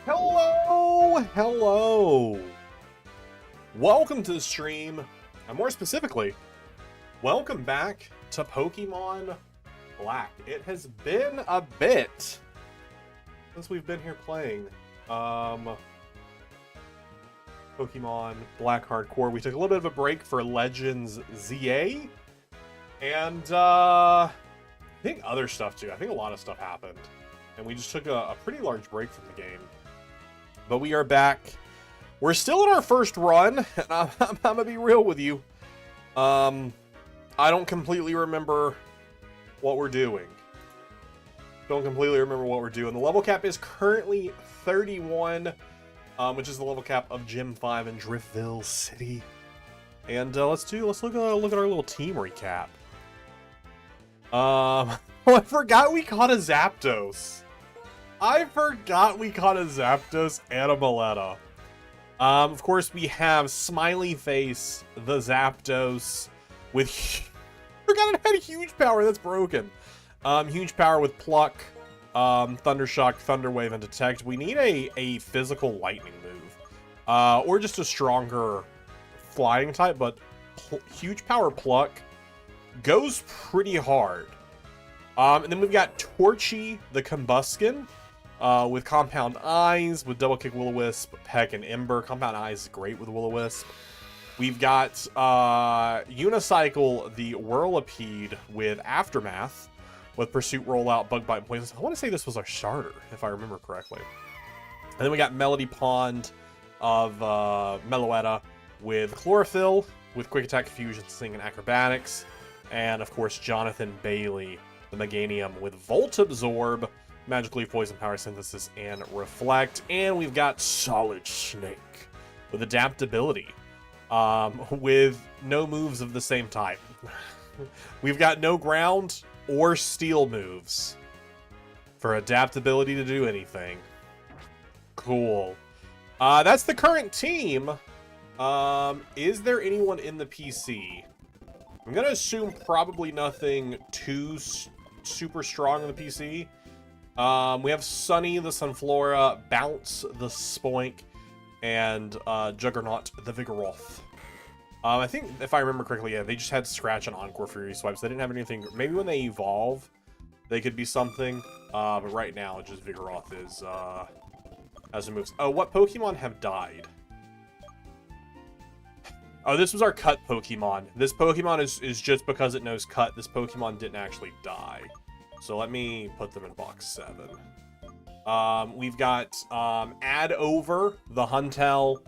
Hello! Welcome to the stream, and more specifically, welcome back to Pokemon Black. It has been a bit since we've been here playing Pokemon Black Hardcore. We took a little bit of a break for Legends ZA, and I think other stuff too. I think a lot of stuff happened, and we just took a pretty large break from the game. But we are back. We're still in our first run, and I'm gonna be real with you. I don't completely remember what we're doing. The level cap is currently 31, which is the level cap of Gym 5 in Driftville City. And let's look at our little team recap. I forgot we caught a Zapdos. And a Miletta. Of course, we have Smiley Face, the Zapdos, with... forgot it had huge power, that's broken. Huge power with Pluck, Thundershock, Thunder Wave, and Detect. We need a physical lightning move. Or just a stronger flying type, but huge power Pluck goes pretty hard. And then we've got Torchy, the Combuskin, with Compound Eyes, with Double Kick Will-O-Wisp, Peck, and Ember. Compound Eyes is great with Will-O-Wisp. We've got Unicycle, the Whirlipede, with Aftermath, with Pursuit, Rollout, Bug Bite, and Poison. I want to say this was our starter, if I remember correctly. And then we got Melody Pond of Meloetta, with Chlorophyll, with Quick Attack, Fusion, Sing, and Acrobatics. And, of course, Jonathan Bailey, the Meganium, with Volt Absorb, Magic Leaf, Poison, Power Synthesis, and Reflect. And we've got Solid Snake with Adaptability, with no moves of the same type. We've got no ground or steel moves for adaptability to do anything. Cool. That's the current team. Is there anyone in the PC? I'm gonna assume probably nothing too super strong in the PC. We have Sunny, the Sunflora, Bounce, the Spoink, and Juggernaut, the Vigoroth. I think, if I remember correctly, yeah, they just had Scratch and Encore Fury Swipes. They didn't have anything. Maybe when they evolve, they could be something. But right now, just Vigoroth is, as it moves. Oh, what Pokemon have died? Oh, this was our Cut Pokemon. This Pokemon is just because it knows Cut. This Pokemon didn't actually die. So let me put them in box 7. We've got Adover, the Huntel,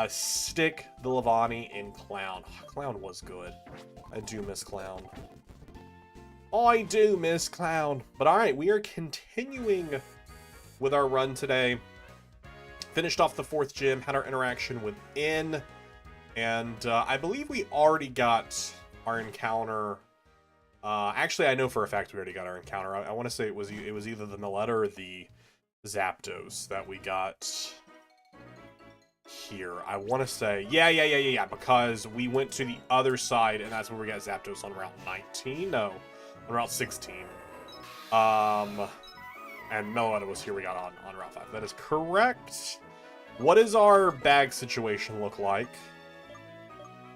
Stick, the Lavani, and Clown. Oh, Clown was good. I do miss Clown. But alright, we are continuing with our run today. Finished off the 4th gym, had our interaction with N, and I believe we already got our encounter. Actually, I know for a fact we already got our encounter. I want to say it was either the Miletta or the Zapdos that we got here. I want to say, yeah, because we went to the other side, and that's where we got Zapdos on Route 19? No, on Route 16. And Miletta was here we got on Route 5. That is correct. What does our bag situation look like?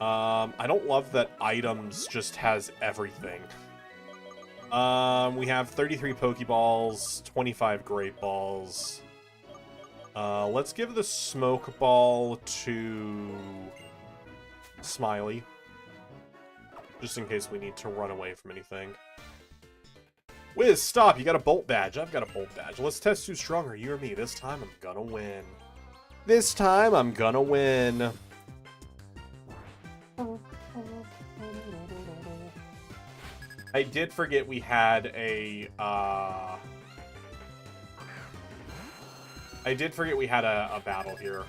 I don't love that items just has everything. We have 33 Pokeballs, 25 Great Balls. Let's give the Smoke Ball to Smiley, just in case we need to run away from anything. Wiz, stop! You got a Bolt Badge. I've got a Bolt Badge. Let's test who's stronger, you or me. This time I'm gonna win. I did forget we had a, battle here.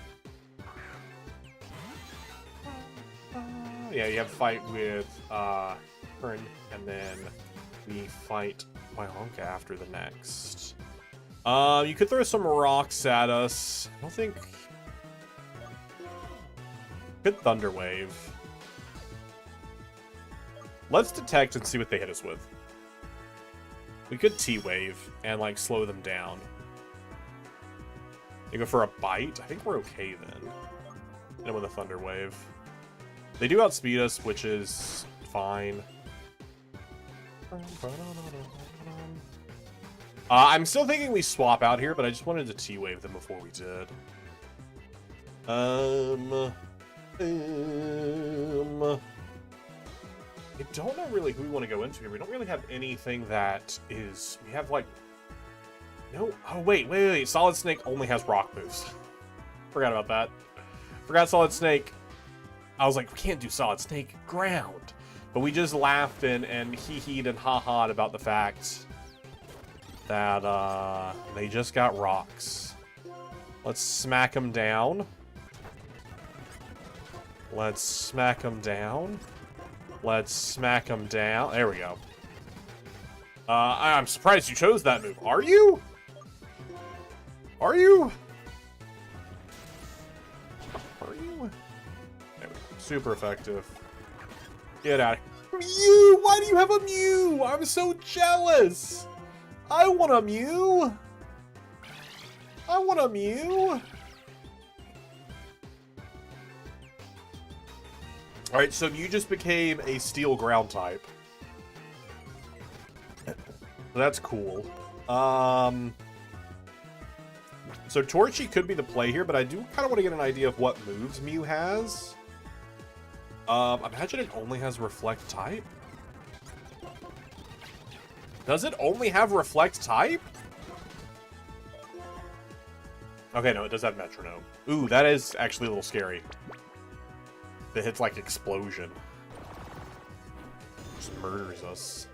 Yeah, you have a fight with, Curran, and then we fight Wyonka after the next. You could throw some rocks at us. I don't think... Good Thunder Wave. Let's Detect and see what they hit us with. We could T-Wave and, like, slow them down. You go for a bite? I think we're okay then. Hit him with a Thunder Wave. They do outspeed us, which is fine. I'm still thinking we swap out here, but I just wanted to T-Wave them before we did. I don't know really who we want to go into here. We don't really have anything that is... We have, like... No... Oh, wait. Solid Snake only has rock moves. Forgot about that. Forgot Solid Snake. I was like, we can't do Solid Snake ground. But we just laughed and hee-heed and ha-ha'd about the fact that they just got rocks. Let's smack them down. Let's smack them down. Let's smack them down. There we go. I'm surprised you chose that move. Are you? Are you? Are you? There we go. Super effective. Get out of here. Mew! Why do you have a Mew? I'm so jealous. I want a Mew. I want a Mew. Alright, so you just became a Steel Ground type. That's cool. So Torchy could be the play here, but I do kind of want to get an idea of what moves Mew has. Imagine it only has Reflect type. Does it only have Reflect type? Okay, no, it does have Metronome. Ooh, that is actually a little scary. It hits like Explosion. Just murders us.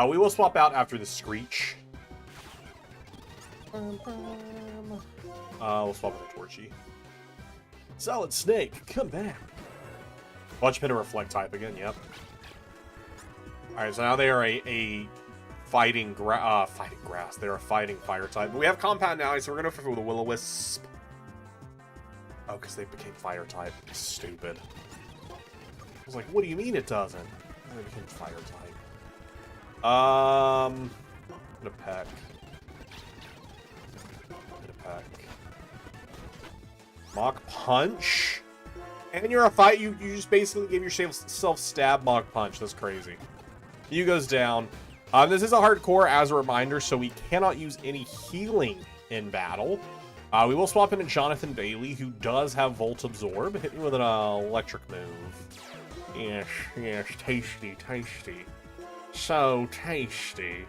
We will swap out after the Screech. We'll swap with a Torchy. Solid Snake, come back. Watch him hit a Reflect type again, yep. Alright, so now they are a fighting grass. They're a fighting fire type. But we have Compound now, so we're gonna go for the Will-O-Wisp. Oh, because they became fire type. Stupid. I was like, what do you mean it doesn't? And they became fire type. I'm gonna peck. Mach Punch? And you're a fight, you just basically gave yourself stab Mach Punch. That's crazy. You goes down. This is a hardcore as a reminder, so we cannot use any healing in battle. We will swap into Jonathan Bailey, who does have Volt Absorb. Hit me with an electric move. Yes, tasty. So tasty.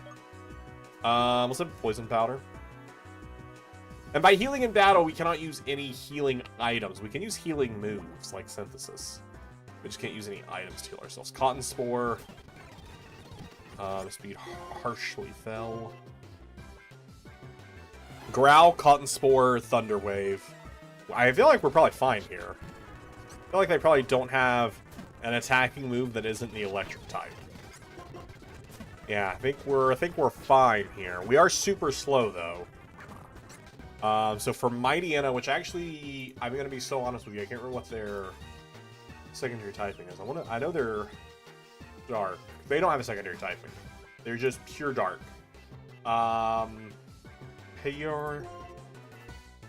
Let's have Poison Powder. And by healing in battle, we cannot use any healing items. We can use healing moves, like Synthesis. We just can't use any items to heal ourselves. Cotton Spore. The speed harshly fell. Growl, Cotton Spore, Thunder Wave. I feel like we're probably fine here. I feel like they probably don't have an attacking move that isn't the electric type. Yeah, I think we're fine here. We are super slow though. So for Mightyena, which actually, I'm gonna be so honest with you, I can't remember what their secondary typing is. I know they're dark. They don't have a secondary typing. They're just pure dark.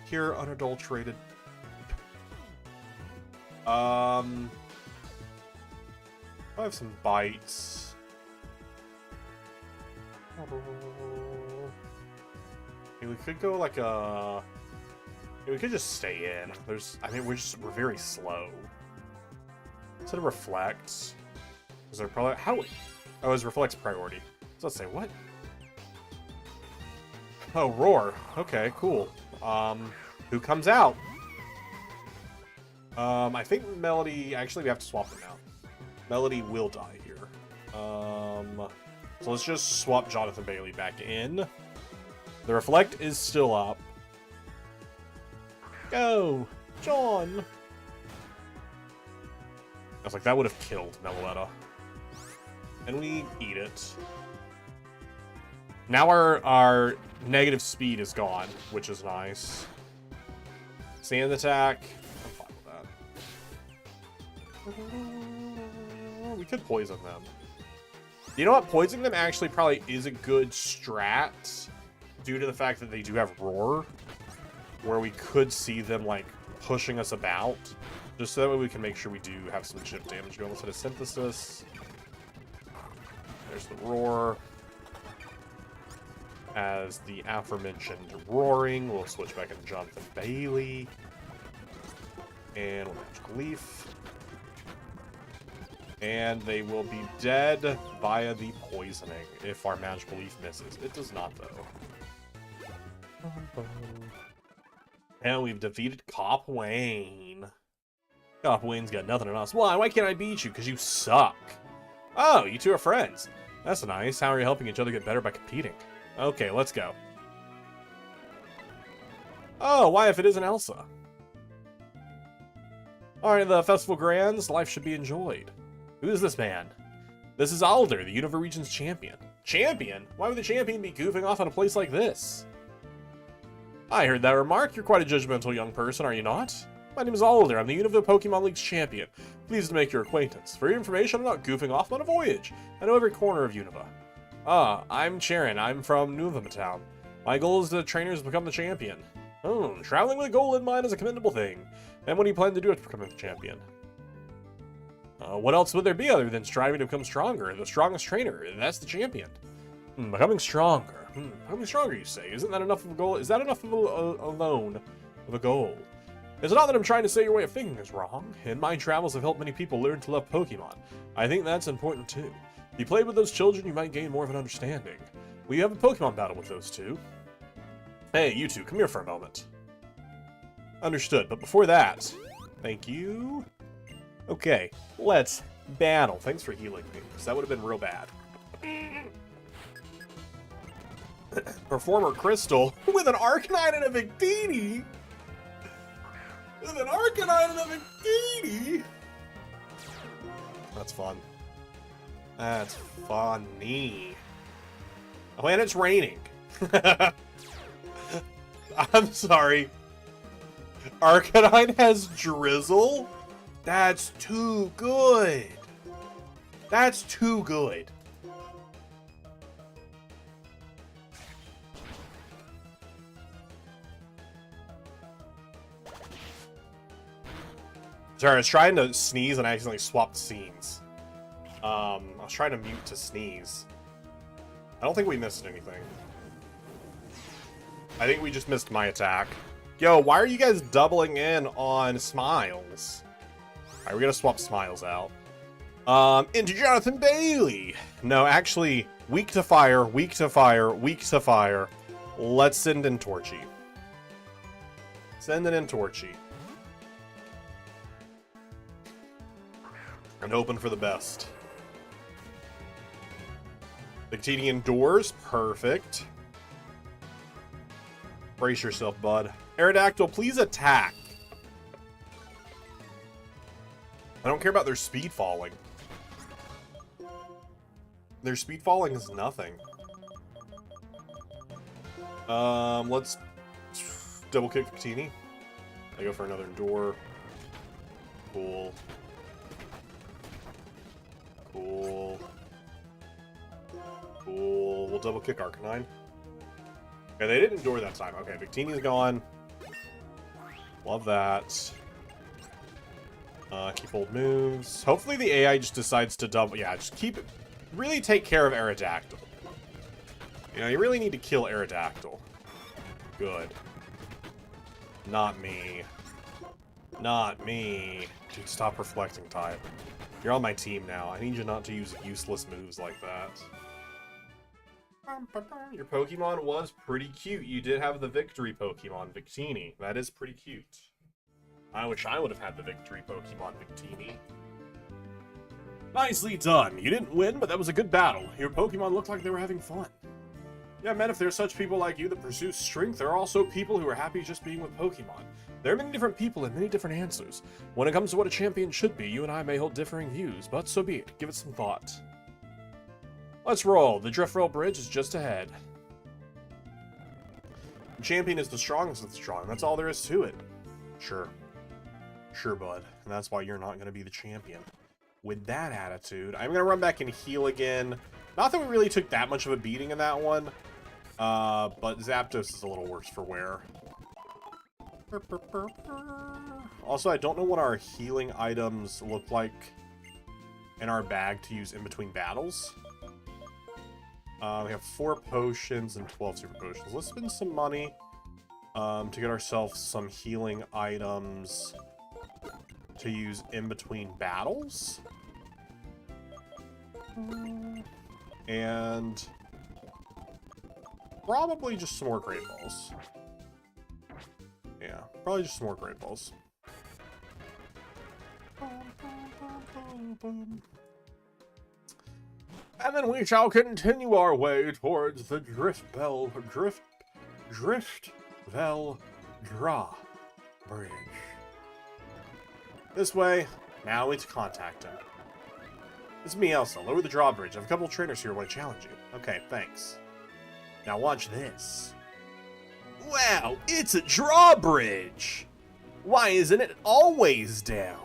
Pure unadulterated. I have some bites. We could go like a... We could just stay in. We're very slow. Instead of Reflect. Is there probably... Oh, is Reflect's priority. So let's say, what? Oh, Roar. Okay, cool. Who comes out? I think Melody... Actually, we have to swap them out. Melody will die here. So let's just swap Jonathan Bailey back in. The Reflect is still up. Go! John! I was like, that would have killed Meloetta. And we eat it. Now our negative speed is gone, which is nice. Sand attack. I'm fine with that. We could poison them. You know what? Poisoning them actually probably is a good strat. due to the fact that they do have Roar, where we could see them, like, pushing us about, just so that way we can make sure we do have some chip damage going. Let's hit a Synthesis. There's the Roar. As the aforementioned Roaring, we'll switch back into Jonathan Bailey. And we'll Magical Leaf. And they will be dead via the poisoning if our Magical Leaf misses. It does not, though. And we've defeated Cop Wayne. Cop Wayne's got nothing on us. Why can't I beat you? Because you suck. Oh, you two are friends. That's nice. How are you helping each other get better by competing? Okay, let's go. Oh, why if it isn't Elsa? Alright, the Festival Grands, life should be enjoyed. Who is this man? This is Alder, the Unova Region's champion. Champion? Why would the champion be goofing off on a place like this? I heard that remark. You're quite a judgmental young person, are you not? My name is Alder. I'm the Unova Pokemon League's champion. Pleased to make your acquaintance. For your information, I'm not goofing off on a voyage. I know every corner of Unova. I'm Charon. I'm from Nuzlocke Town. My goal is to trainers become the champion. Oh, traveling with a goal in mind is a commendable thing. And what do you plan to do to become the champion? What else would there be other than striving to become stronger? The strongest trainer, that's the champion. Becoming stronger. Becoming stronger, you say? Isn't that enough of a goal? Is that enough of alone of a goal? It's not that I'm trying to say your way of thinking is wrong. In my travels, I've helped many people learn to love Pokemon. I think that's important too. If you played with those children, you might gain more of an understanding. Will you have a Pokemon battle with those two? Hey, you two, come here for a moment. Understood, but before that, thank you. Okay, let's battle. Thanks for healing me, because that would have been real bad. Performer Crystal with an Arcanine and a Victini. With an Arcanine and a Victini. That's fun. That's funny. Oh, and it's raining. I'm sorry. Arcanine has drizzle? That's too good. That's too good. Sorry, I was trying to sneeze and I accidentally swapped scenes. I was trying to mute to sneeze. I don't think we missed anything. I think we just missed my attack. Yo, why are you guys doubling in on Smiles? Alright, we're gonna swap Smiles out. Into Jonathan Bailey! No, actually, weak to fire, weak to fire, weak to fire. Let's send in Torchy. Send it in Torchy. And hoping for the best. Victini indoors, perfect. Brace yourself, bud. Aerodactyl, please attack. I don't care about their speed falling. Their speed falling is nothing. Let's double kick Victini. I go for another door. Cool. Cool. Cool. We'll double kick Arcanine. Okay, they didn't door that time. Okay, Victini's gone. Love that. Keep old moves. Hopefully the AI just decides to double... Yeah, just keep... Really take care of Aerodactyl. You know, you really need to kill Aerodactyl. Good. Not me. Not me. Dude, stop reflecting type. You're on my team now. I need you not to use useless moves like that. Your Pokemon was pretty cute. You did have the victory Pokemon, Victini. That is pretty cute. I wish I would have had the victory Pokemon, Victini. Nicely done. You didn't win, but that was a good battle. Your Pokemon looked like they were having fun. Yeah, man, if there's such people like you that pursue strength, there are also people who are happy just being with Pokemon. There are many different people and many different answers. When it comes to what a champion should be, you and I may hold differing views, but so be it. Give it some thought. Let's roll. The Drift Rail Bridge is just ahead. The champion is the strongest of the strong. That's all there is to it. Sure. Sure, bud. And that's why you're not going to be the champion. With that attitude, I'm going to run back and heal again. Not that we really took that much of a beating in that one. But Zapdos is a little worse for wear. Also, I don't know what our healing items look like in our bag to use in between battles. We have 4 potions and 12 super potions. Let's spend some money to get ourselves some healing items to use in between battles. And probably just some more Great Balls. Yeah, probably just some more Great Balls. And then we shall continue our way towards the Driftveld Drawbridge. This way, now it's contact him. It's me, Elsa. Lower the drawbridge. I have a couple trainers here who want to challenge you. Okay, thanks. Now watch this. Wow, it's a drawbridge! Why isn't it always down?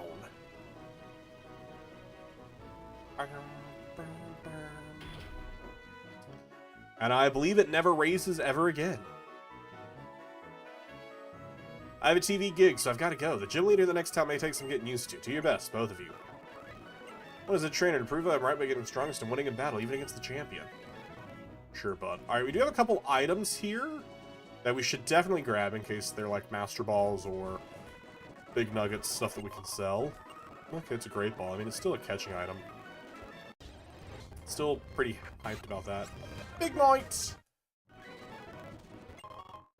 And I believe it never raises ever again. I have a TV gig, so I've got to go. The gym leader the next time may take some getting used to. Do your best, both of you. What is a trainer to prove that I'm right by getting strongest and winning in battle, even against the champion? Sure, bud. Alright, we do have a couple items here that we should definitely grab in case they're like Master Balls or Big Nuggets, stuff that we can sell. Okay, it's a Great Ball. I mean, it's still a catching item. Still pretty hyped about that. Big Night!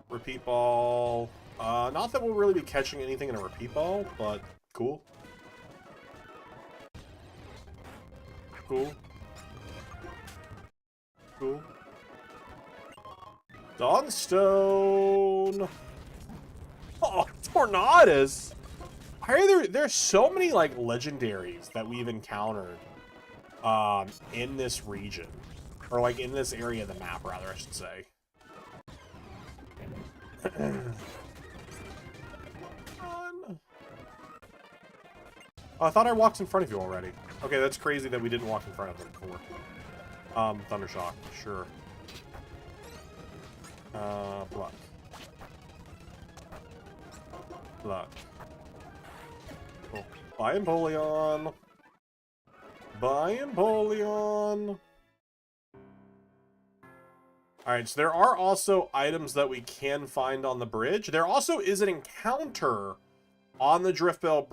Repeat Ball. Not that we'll really be catching anything in a Repeat Ball, but cool. Cool. Cool. Dawnstone! Oh, Tornadus! Why are there's so many, like, legendaries that we've encountered, in this region. Or, like, in this area of the map, rather, I should say. Oh, I thought I walked in front of you already. Okay, that's crazy that we didn't walk in front of them before. Thundershock, sure. Pluck. Pluck. Cool. Buy Empoleon. Buy Empoleon. Alright, so there are also items that we can find on the bridge. There also is an encounter on the Driftvel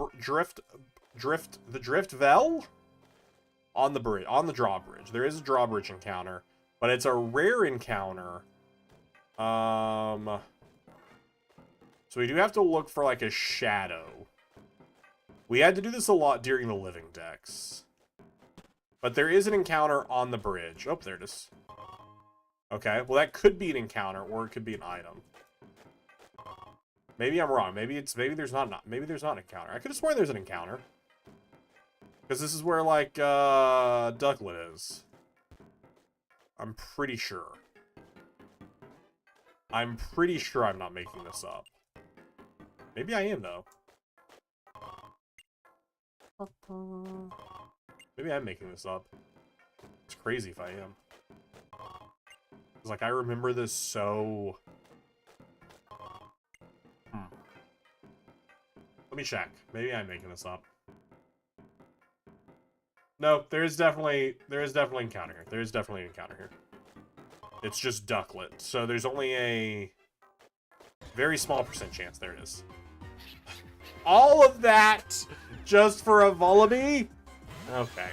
on the bridge, on the drawbridge. There is a drawbridge encounter, but it's a rare encounter. So we do have to look for like a shadow. We had to do this a lot during the living decks. But there is an encounter on the bridge. Oh, there it is. Okay, well that could be an encounter, or it could be an item. Maybe I'm wrong. Maybe there's not an encounter. I could have sworn there's an encounter. Because this is where, like, Ducklet is. I'm pretty sure. I'm pretty sure I'm not making this up. Maybe I am, though. Maybe I'm making this up. It's crazy if I am. It's like, I remember this so... Let me check. Maybe I'm making this up. No, there is definitely an encounter here. There is definitely an encounter here. It's just Ducklet. So there's only a very small % chance. There it is. All of that just for a Vullaby? Okay.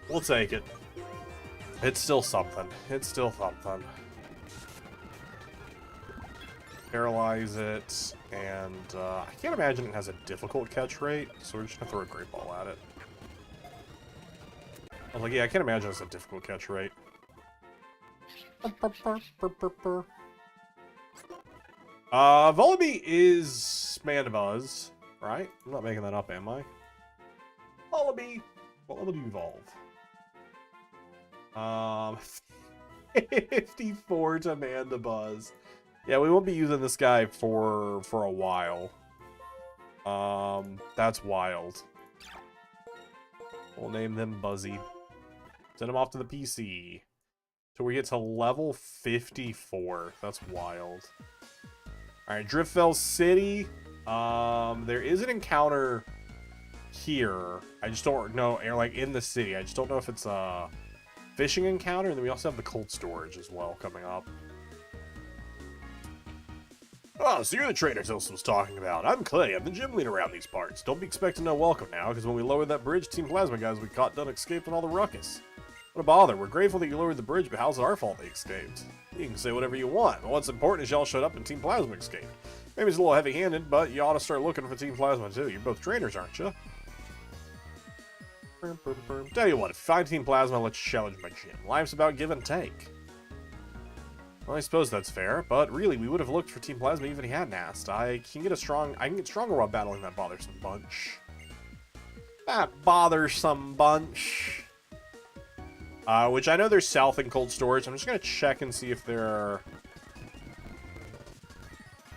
We'll take it. It's still something. It's still something. Paralyze it, and I can't imagine it has a difficult catch rate, so we're just gonna throw a Great Ball at it. I was like, yeah, I can't imagine it's a difficult catch rate. Vullaby is Mandibuzz, right? I'm not making that up, am I? Vullaby evolve. 54 to Mandibuzz. Yeah, we won't be using this guy for a while. That's wild. We'll name them Buzzy. Send him off to the PC. till we get to level 54. That's wild. Alright, Driftfell City. There is an encounter here. I just don't know, or like in the city. I just don't know if it's a fishing encounter. And then we also have the cold storage as well coming up. Oh, so you're the trader Tilson was talking about. I'm Clay. I'm the gym leader around these parts. Don't be expecting no welcome now, because when we lowered that bridge, Team Plasma guys we caught done escaped in all the ruckus. What a bother. We're grateful that you lowered the bridge, but how's it our fault they escaped? You can say whatever you want, but what's important is y'all showed up and Team Plasma escaped. Maybe it's a little heavy-handed, but you ought to start looking for Team Plasma too. You're both trainers, aren't you? Tell you what, if you find Team Plasma, I'll let you challenge my gym. Life's about give and take. Well, I suppose that's fair, but really, we would have looked for Team Plasma even if he hadn't asked. I can get stronger while battling that bothersome bunch. That bothersome bunch. Which I know there's south in cold storage. I'm just gonna check and see if there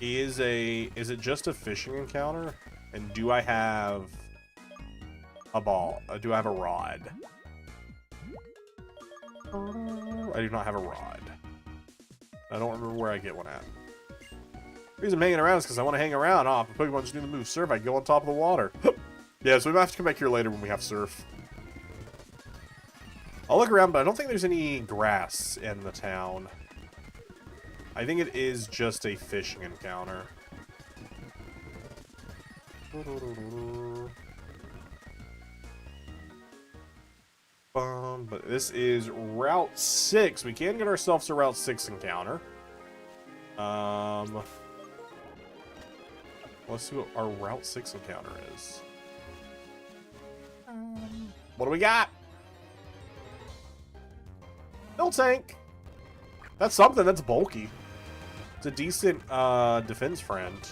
is it just a fishing encounter? And do I have a ball? Do I have a rod? I do not have a rod. I don't remember where I get one at. The reason I'm hanging around is because I want to hang around. Oh, if a Pokemon just do the move surf, I go on top of the water. Yeah, so we might have to come back here later when we have surf. I'll look around, but I don't think there's any grass in the town. I think it is just a fishing encounter. But this is Route 6. We can get ourselves a Route 6 encounter. Let's see what our Route 6 encounter is. What do we got? Miltank! That's something. That's bulky. It's a decent defense friend.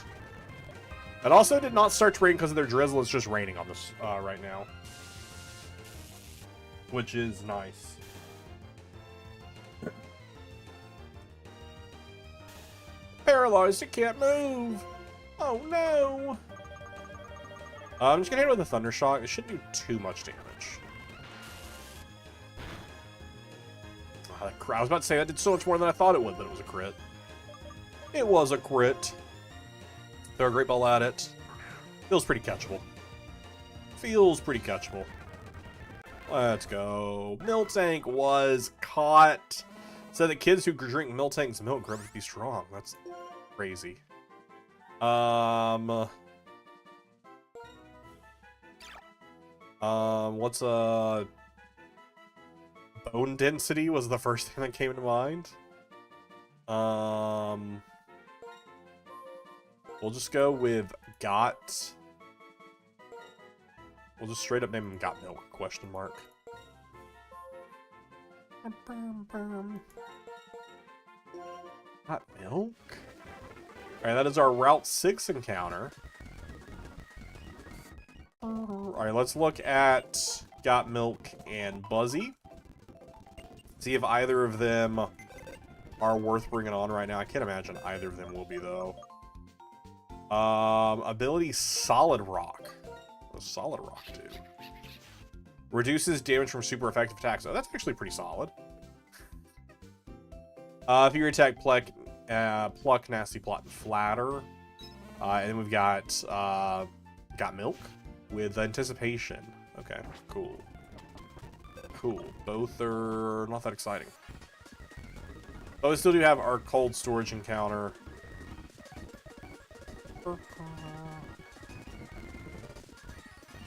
It also did not start to rain because of their drizzle. It's just raining on this right now. Which is nice. Paralyzed, it can't move. Oh no. I'm just gonna hit it with a Thunder Shock. It shouldn't do too much damage. I was about to say that did so much more than I thought it would, but it was a crit. It was a crit. Throw a Great Ball at it. Feels pretty catchable. Feels pretty catchable. Let's go. Miltank was caught. Said that kids who drink Miltank's milk grow up to be strong. That's crazy. What's bone density was the first thing that came to mind. We'll just go with got. We'll just straight up name him Got Milk, question mark. Got Milk? Alright, that is our Route 6 encounter. Alright, let's look at Got Milk and Buzzy. See if either of them are worth bringing on right now. I can't imagine either of them will be, though. Ability Solid Rock. What does Solid Rock do? Reduces damage from super effective attacks. Oh, that's actually pretty solid. If you attack Pluck, Nasty Plot, and Flatter. And then we've got Milk with Anticipation. Okay, cool. Cool. Both are not that exciting. But we still do have our cold storage encounter.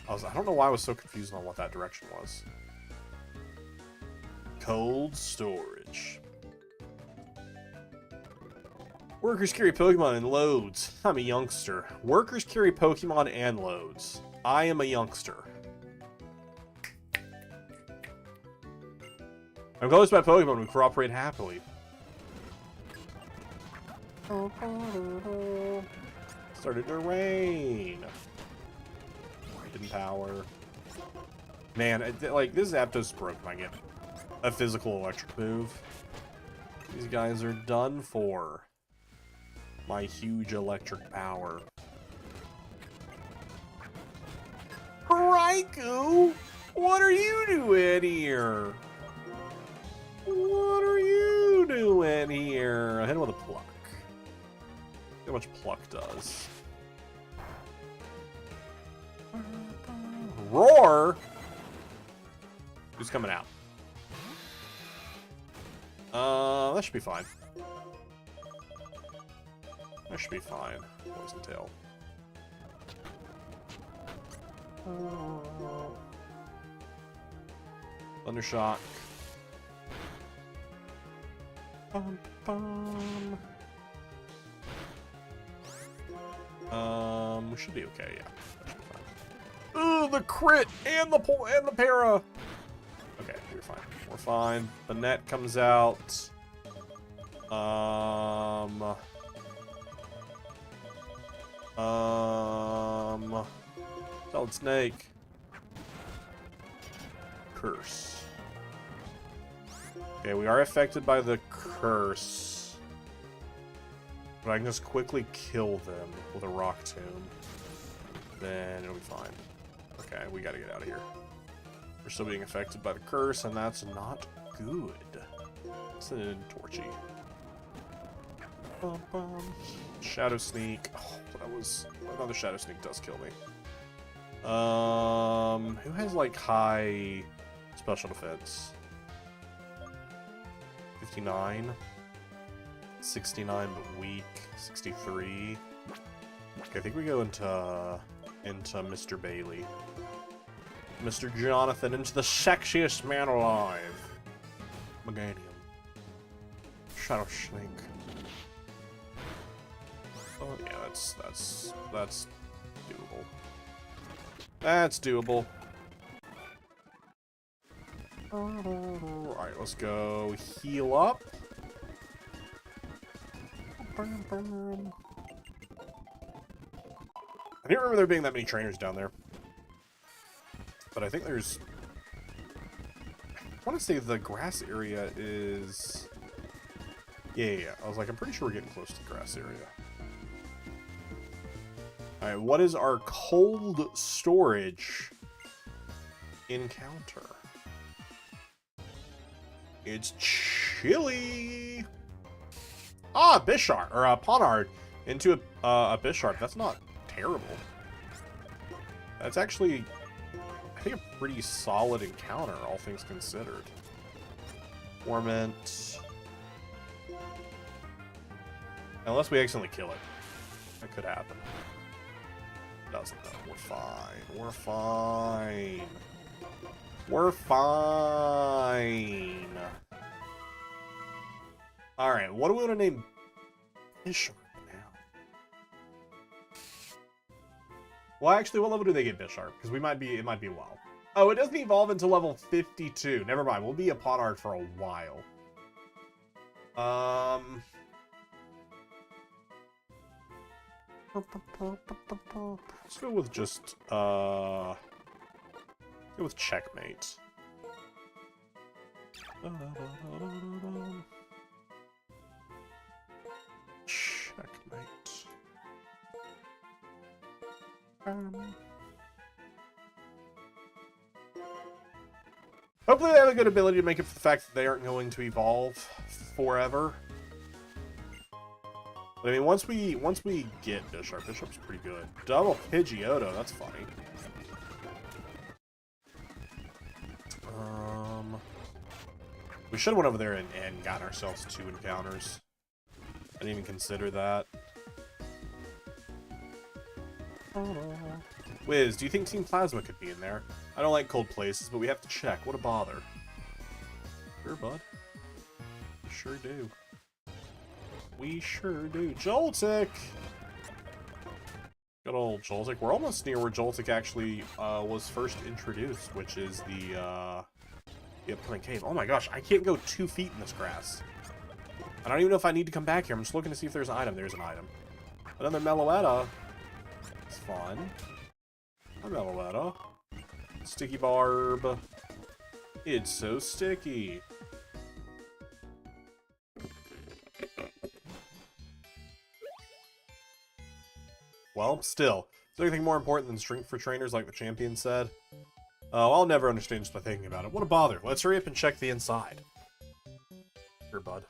I don't know why I was so confused on what that direction was. Cold storage. Workers carry Pokemon in loads. I'm a youngster. Workers carry Pokemon and loads. I am a youngster. I'm close to my Pokemon. We cooperate happily. Started to rain. Hidden power. Man, like, this Zapdos broke when I get a physical electric move. These guys are done for. My huge electric power. Raikou! What are you doing here? What are you you doing here? Hit him with a pluck. See how much pluck does. Roar? Who's coming out? That should be fine. That should be fine. Poison tail. Thundershock. Bum, bum. We should be okay, yeah. That should be fine. Ooh, the crit and the para. Okay, you're fine. We're fine. The net comes out. Solid snake. Curse. Okay, we are affected by the curse. But I can just quickly kill them with a rock tomb. Then it'll be fine. Okay, we gotta get out of here. We're still being affected by the curse, and that's not good. It's a torchy. Bum, bum. Shadow Sneak. Oh, that was... Another Shadow Sneak does kill me. Who has, like, high special defense? 59. 69, but weak. 63. Okay, I think we go into Mr. Bailey. Mr. Jonathan, into the sexiest man alive. Meganium. Shadow Snake. Oh yeah, that's doable. That's doable. Alright, let's go heal up. I didn't remember there being that many trainers down there. But I think there's... I want to say the grass area is... Yeah. I was like, I'm pretty sure we're getting close to the grass area. Alright, what is our cold storage encounter? It's chilly! Ah, Bisharp, or Ponard into a Bisharp. That's not terrible. That's actually, I think, a pretty solid encounter, all things considered. Torment. Unless we accidentally kill it. That could happen. Doesn't though. We're fine. We're fine. We're fine. Alright, what do we want to name Bisharp now? Well, actually, what level do they get Bisharp? Because it might be a while. Oh, it doesn't evolve until level 52. Never mind, we'll be a Ponard for a while. Let's go with just, go with Checkmate. Checkmate. Hopefully they have a good ability to make up for the fact that they aren't going to evolve forever. But I mean, once we get Bisharp, Bisharp's pretty good. Double Pidgeotto, that's funny. We should have went over there and gotten ourselves 2 encounters. I didn't even consider that. Wiz, do you think Team Plasma could be in there? I don't like cold places, but we have to check. What a bother. Sure, bud. We sure do. We sure do. Joltik! Good old Joltik. We're almost near where Joltik actually was first introduced, which is the upcoming cave. Oh my gosh, I can't go 2 feet in this grass. I don't even know if I need to come back here. I'm just looking to see if there's an item. There's an item. Another Meloetta. It's fun. A Meloetta. Sticky Barb. It's so sticky. Well, still. Is there anything more important than strength for trainers like the champion said? Oh, I'll never understand just by thinking about it. What a bother. Let's hurry up and check the inside. Here, bud.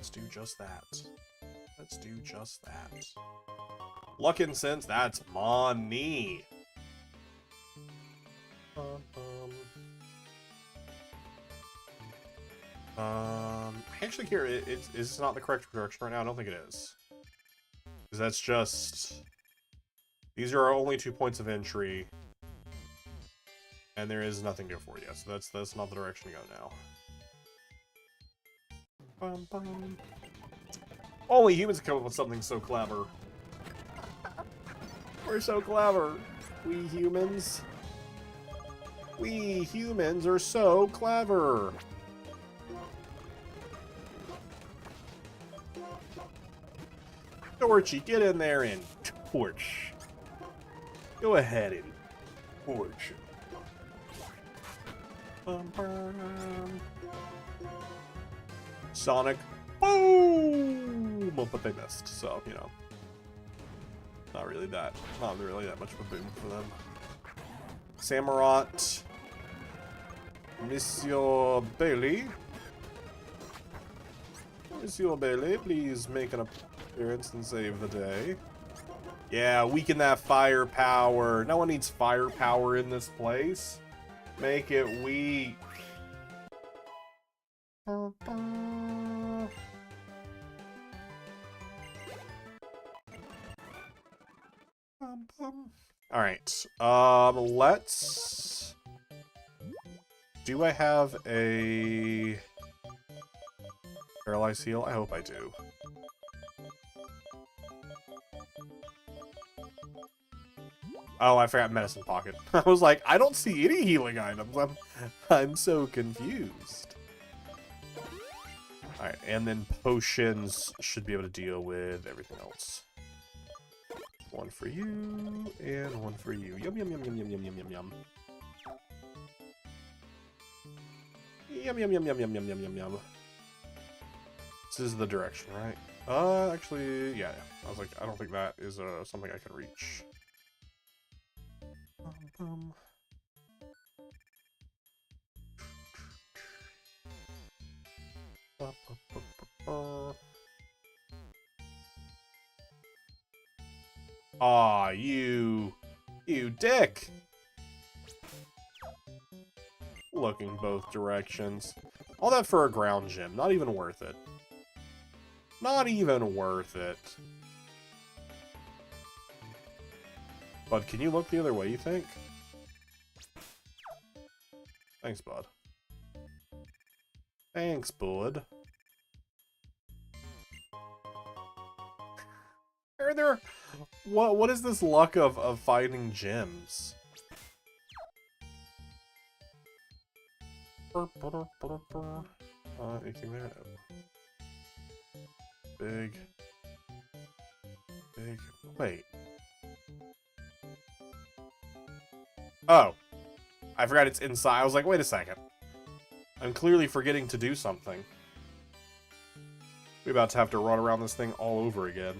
Let's do just that. Let's do just that. Luck and sense, that's money. I actually care. Is this not the correct direction right now? I don't think it is. Because that's just... These are our only 2 points of entry. And there is nothing good for you. So that's not the direction to go now. Bum, bum. Only humans come up with something so clever. We're so clever. We humans. We humans are so clever. Torchy, get in there and torch. Go ahead and torch. Bum, bum. Sonic, boom! But they missed, so you know, not really that much of a boom for them. Samurott, Monsieur Bailey, please make an appearance and save the day. Yeah, weaken that firepower. No one needs firepower in this place. Make it weak. Alright, let's... Do I have a... Paralyzed heal? I hope I do. Oh, I forgot medicine pocket. I was like, I don't see any healing items. I'm so confused. Alright, and then potions should be able to deal with everything else. One for you, and one for you. Yum, yum, yum, yum, yum, yum, yum, yum, yum. Yum, yum, yum, yum, yum, yum, yum, yum, yum. This is the direction, right? Actually, yeah. I was like, I don't think that is something I can reach. Aw, you dick! Looking both directions. All that for a ground gym. Not even worth it. Not even worth it. Bud, can you look the other way, you think? Thanks, bud. Thanks, bud. Are there... What is this luck of finding gems? Anything there? Big. Wait. Oh. I forgot it's inside. I was like, wait a second. I'm clearly forgetting to do something. We're about to have to run around this thing all over again.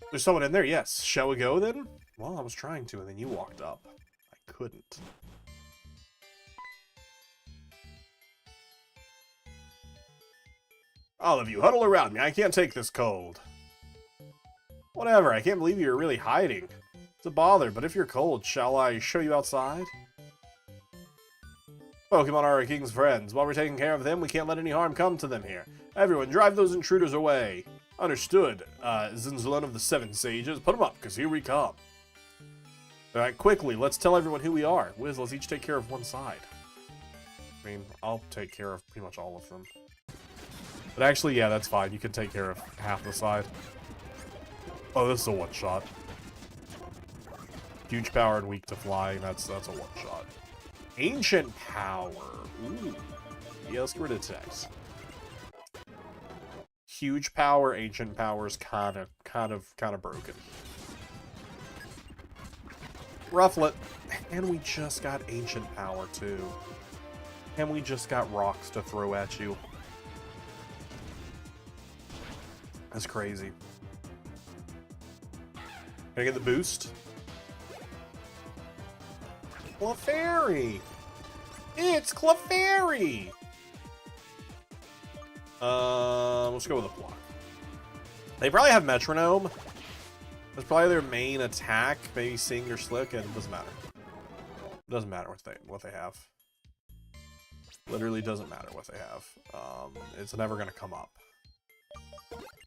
There's someone in there, yes. Shall we go then? Well, I was trying to, and then you walked up. I couldn't. All of you, huddle around me. I can't take this cold. Whatever, I can't believe you're really hiding. It's a bother, but if you're cold, shall I show you outside? Pokemon are our king's friends. While we're taking care of them, we can't let any harm come to them here. Everyone, drive those intruders away. Understood. Zinzalone of the Seven Sages, put them up, because here we come. Alright, quickly, let's tell everyone who we are. Wiz, let's each take care of one side. I mean, I'll take care of pretty much all of them. But actually, yeah, that's fine. You can take care of half the side. Oh, this is a one-shot. Huge power and weak to flying. That's a one-shot. Ancient power. Ooh. Yeah, let's get rid of text. Huge power, ancient power is kind of broken. Rufflet. And we just got ancient power too. And we just got rocks to throw at you. That's crazy. Can I get the boost? Well, fairy! It's Clefairy! Let's go with a block. They probably have Metronome. That's probably their main attack. Maybe Sing or Slick, and it doesn't matter. It doesn't matter what they have. Literally doesn't matter what they have. It's never gonna come up.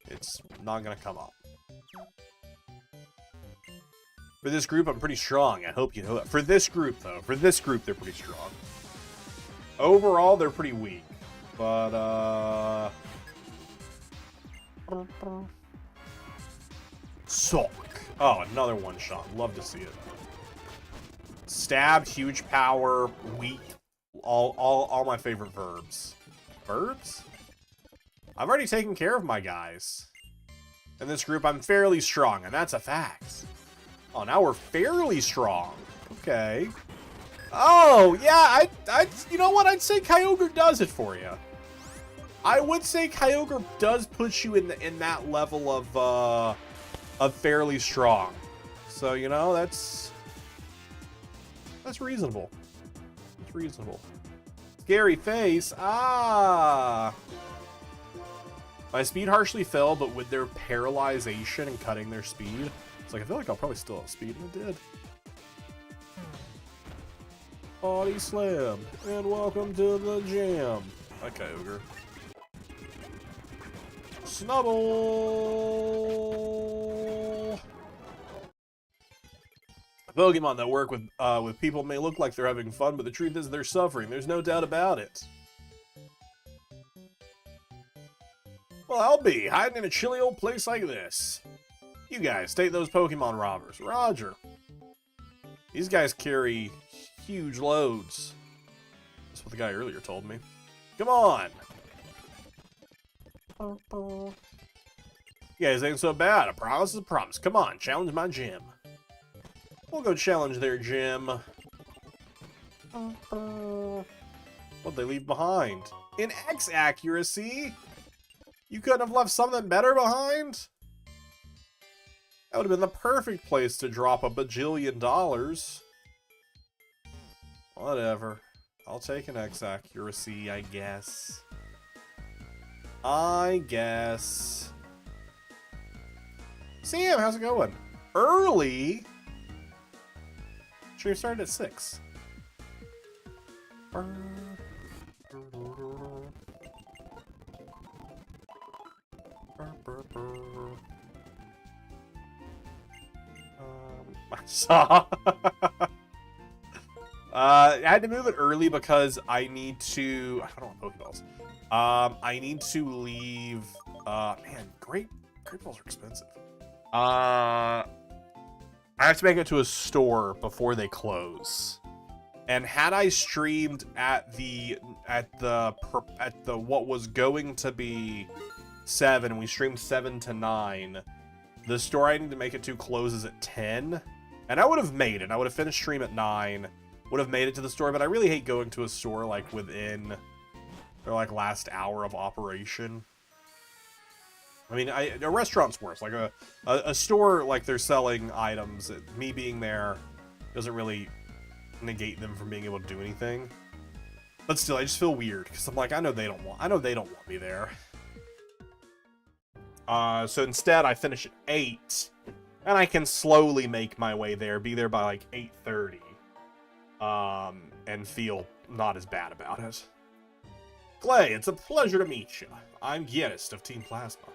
It's not gonna come up. For this group, I'm pretty strong. I hope you know that. For this group, though, they're pretty strong. Overall, they're pretty weak. But, Sock. Oh, another one shot. Love to see it. Stab, huge power, weak. All my favorite verbs. Verbs? I've already taken care of my guys. In this group, I'm fairly strong, and that's a fact. Oh, now we're fairly strong. Okay. Oh, yeah, you know what? I'd say Kyogre does it for you. I would say Kyogre does put you in that level of fairly strong. So, you know, that's reasonable. It's reasonable. Scary face. Ah. My speed harshly fell, but with their paralyzation and cutting their speed, it's like I feel like I'll probably still have speed, and it did. Body slam, and welcome to the jam. Okay, Kyogre. Snubble. Pokemon that work with people may look like they're having fun, but the truth is they're suffering. There's no doubt about it. Well, I'll be hiding in a chilly old place like this. You guys, take those Pokemon robbers. Roger. These guys carry huge loads. That's what the guy earlier told me. Come on. You guys ain't so bad. A promise is a promise. Come on, challenge my gym. We'll go challenge their gym. What'd they leave behind? In X accuracy? You couldn't have left something better behind? That would have been the perfect place to drop $1 bajillion. Whatever. I'll take an X accuracy, I guess. Sam, how's it going? Early? Stream started at 6. I saw. I had to move it early because I need to. I don't want Pokeballs. I need to leave. Man, great balls are expensive. I have to make it to a store before they close. And had I streamed at the what was going to be 7, we streamed 7 to 9. The store I need to make it to closes at 10, and I would have made it. I would have finished stream at 9, would have made it to the store, but I really hate going to a store like within their like last hour of operation. I mean, a restaurant's worse. Like a store, like they're selling items. Me being there doesn't really negate them from being able to do anything. But still, I just feel weird because I'm like, I know they don't want me there. So instead, I finish at 8, and I can slowly make my way there, be there by like 8:30, and feel not as bad about it. Clay, it's a pleasure to meet you. I'm Gietist of Team Plasma.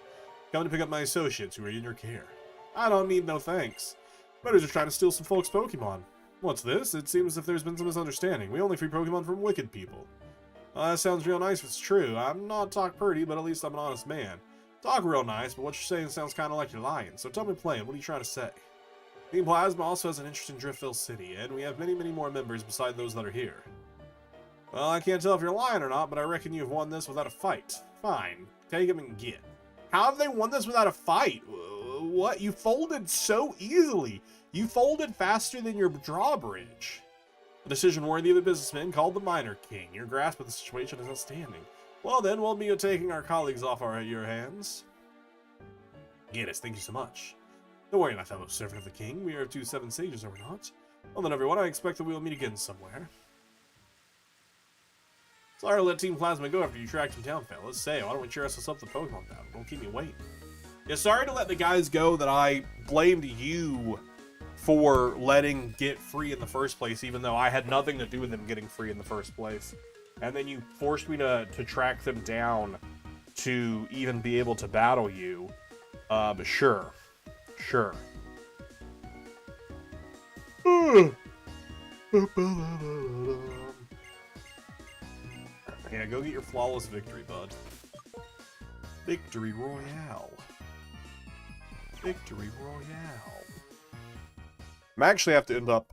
Coming to pick up my associates who are in your care. I don't need no thanks. Predators are trying to steal some folks' Pokemon. What's this? It seems as if there's been some misunderstanding. We only free Pokemon from wicked people. That sounds real nice if it's true. I'm not talk pretty, but at least I'm an honest man. Talk real nice, but what you're saying sounds kind of like you're lying. So tell me plain, what are you trying to say? Team Plasma also has an interest in Driftville City, and we have many, many more members beside those that are here. Well, I can't tell if you're lying or not, but I reckon you've won this without a fight. Fine. Take him and get. How have they won this without a fight? What? You folded so easily. You folded faster than your drawbridge. A decision worthy of a businessman called the Minor King. Your grasp of the situation is outstanding. Well then, we'll be taking our colleagues off your hands. Gietist, thank you so much. Don't worry, my fellow servant of the king. We are 2 7 sages, are we not? Well then, everyone, I expect that we will meet again somewhere. Sorry to let Team Plasma go after you tracked him down, fam. Let's say, why don't we cheer us up the Pokemon battle? Don't keep me waiting. Yeah, sorry to let the guys go that I blamed you for letting get free in the first place, even though I had nothing to do with them getting free in the first place. And then you forced me to track them down to even be able to battle you. But sure. Sure. Yeah, go get your flawless victory, bud. Victory Royale. Victory Royale. I actually have to end up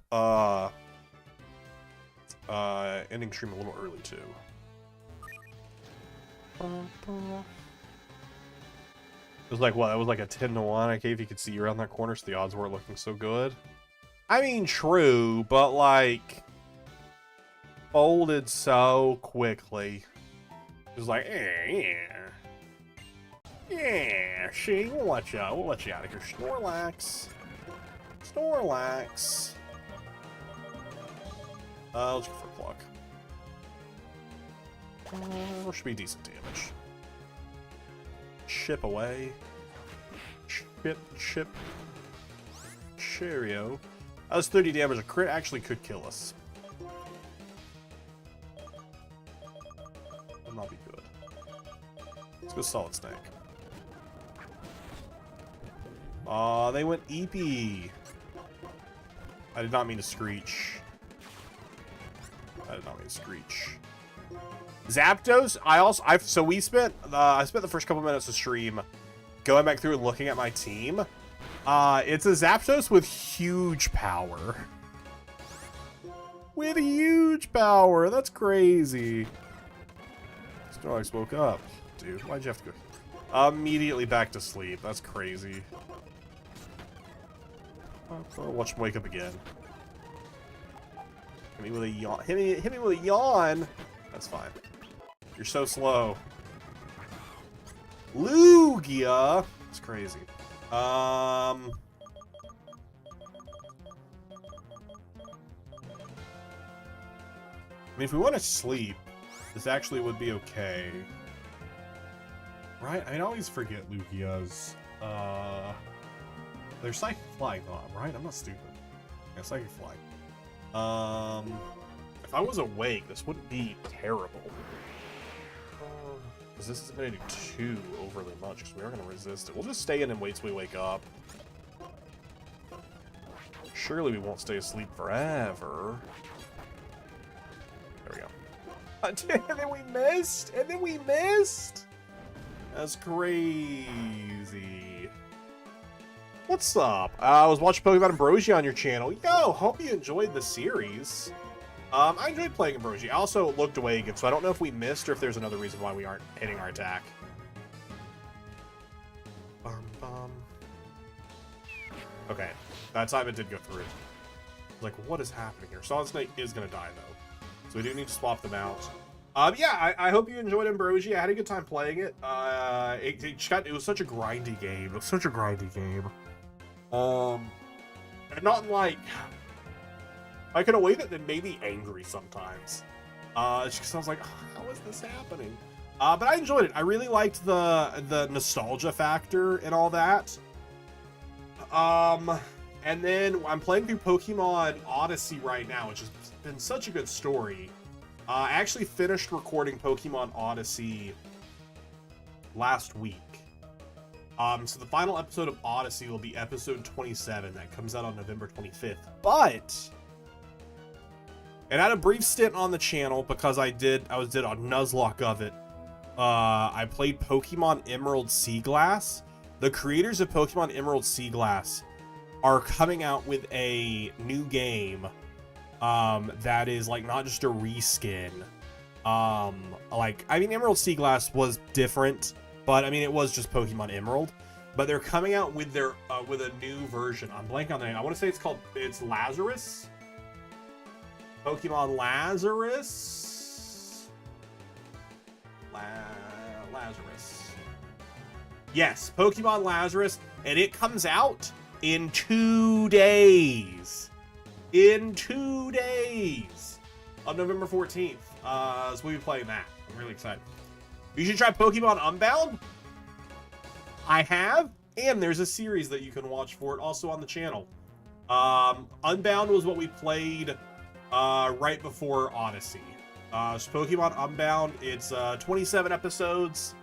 ending stream a little early too. It was like what? It was like a 10-1. I gave you could see around that corner, so the odds weren't looking so good. I mean, true, but like folded so quickly. It was like, yeah, see, we'll let you out of here. Snorlax. Let's go for a Pluck. Should be decent damage. Chip away. Chip. Cheerio. That was 30 damage. A crit actually could kill us. Would not be good. Let's go Solid Snake. Aw, they went Eepee. I did not mean to Screech. Zapdos, I spent the first couple minutes of stream going back through and looking at my team. It's a Zapdos with huge power. With huge power. That's crazy. Snorlax woke up. Dude, why'd you have to go? Immediately back to sleep. That's crazy. I'll watch him wake up again. Hit me with a yawn. Hit me with a yawn. That's fine. You're so slow. Lugia. It's crazy. I mean, if we want to sleep, this actually would be okay. Right? I always forget Lugia's. They're Psychic Flying on, right? I'm not stupid. Yeah, Psychic Flying. If I was awake, this wouldn't be terrible. Because this isn't going to do too overly much, because we are going to resist it. We'll just stay in and wait till we wake up. Surely we won't stay asleep forever. There we go. And then we missed! That's crazy. What's up? I was watching Pokemon Ambrosia on your channel. Yo, hope you enjoyed the series. I enjoyed playing Ambrosia. I also looked away again, so I don't know if we missed or if there's another reason why we aren't hitting our attack. Okay, that time it did go through. I was like, what is happening here? Solid Snake is going to die, though. So we do need to swap them out. Yeah, I hope you enjoyed Ambrosia. I had a good time playing it. It was such a grindy game. And not like in a way that made me angry sometimes. Just because I was like, oh, how is this happening? But I enjoyed it. I really liked the nostalgia factor and all that. And then I'm playing through Pokemon Odyssey right now, which has been such a good story. I actually finished recording Pokemon Odyssey last week. So the final episode of Odyssey will be episode 27. That comes out on November 25th. But it had a brief stint on the channel because I did a Nuzlocke of it. I played Pokemon Emerald Sea Glass. The creators of Pokemon Emerald Sea Glass are coming out with a new game that is like not just a reskin. I mean, Emerald Sea Glass was different, but I mean it was just Pokemon Emerald. But they're coming out with their with a new version. I'm blanking on the name. I want to say it's Lazarus. Pokemon Lazarus. Lazarus. Yes, Pokemon Lazarus, and it comes out in 2 days. On November 14th. So we'll be playing that. I'm really excited. You should try Pokemon Unbound. I have, and there's a series that you can watch for it also on the channel. Unbound was what we played right before Odyssey. So Pokemon Unbound, it's 27 episodes.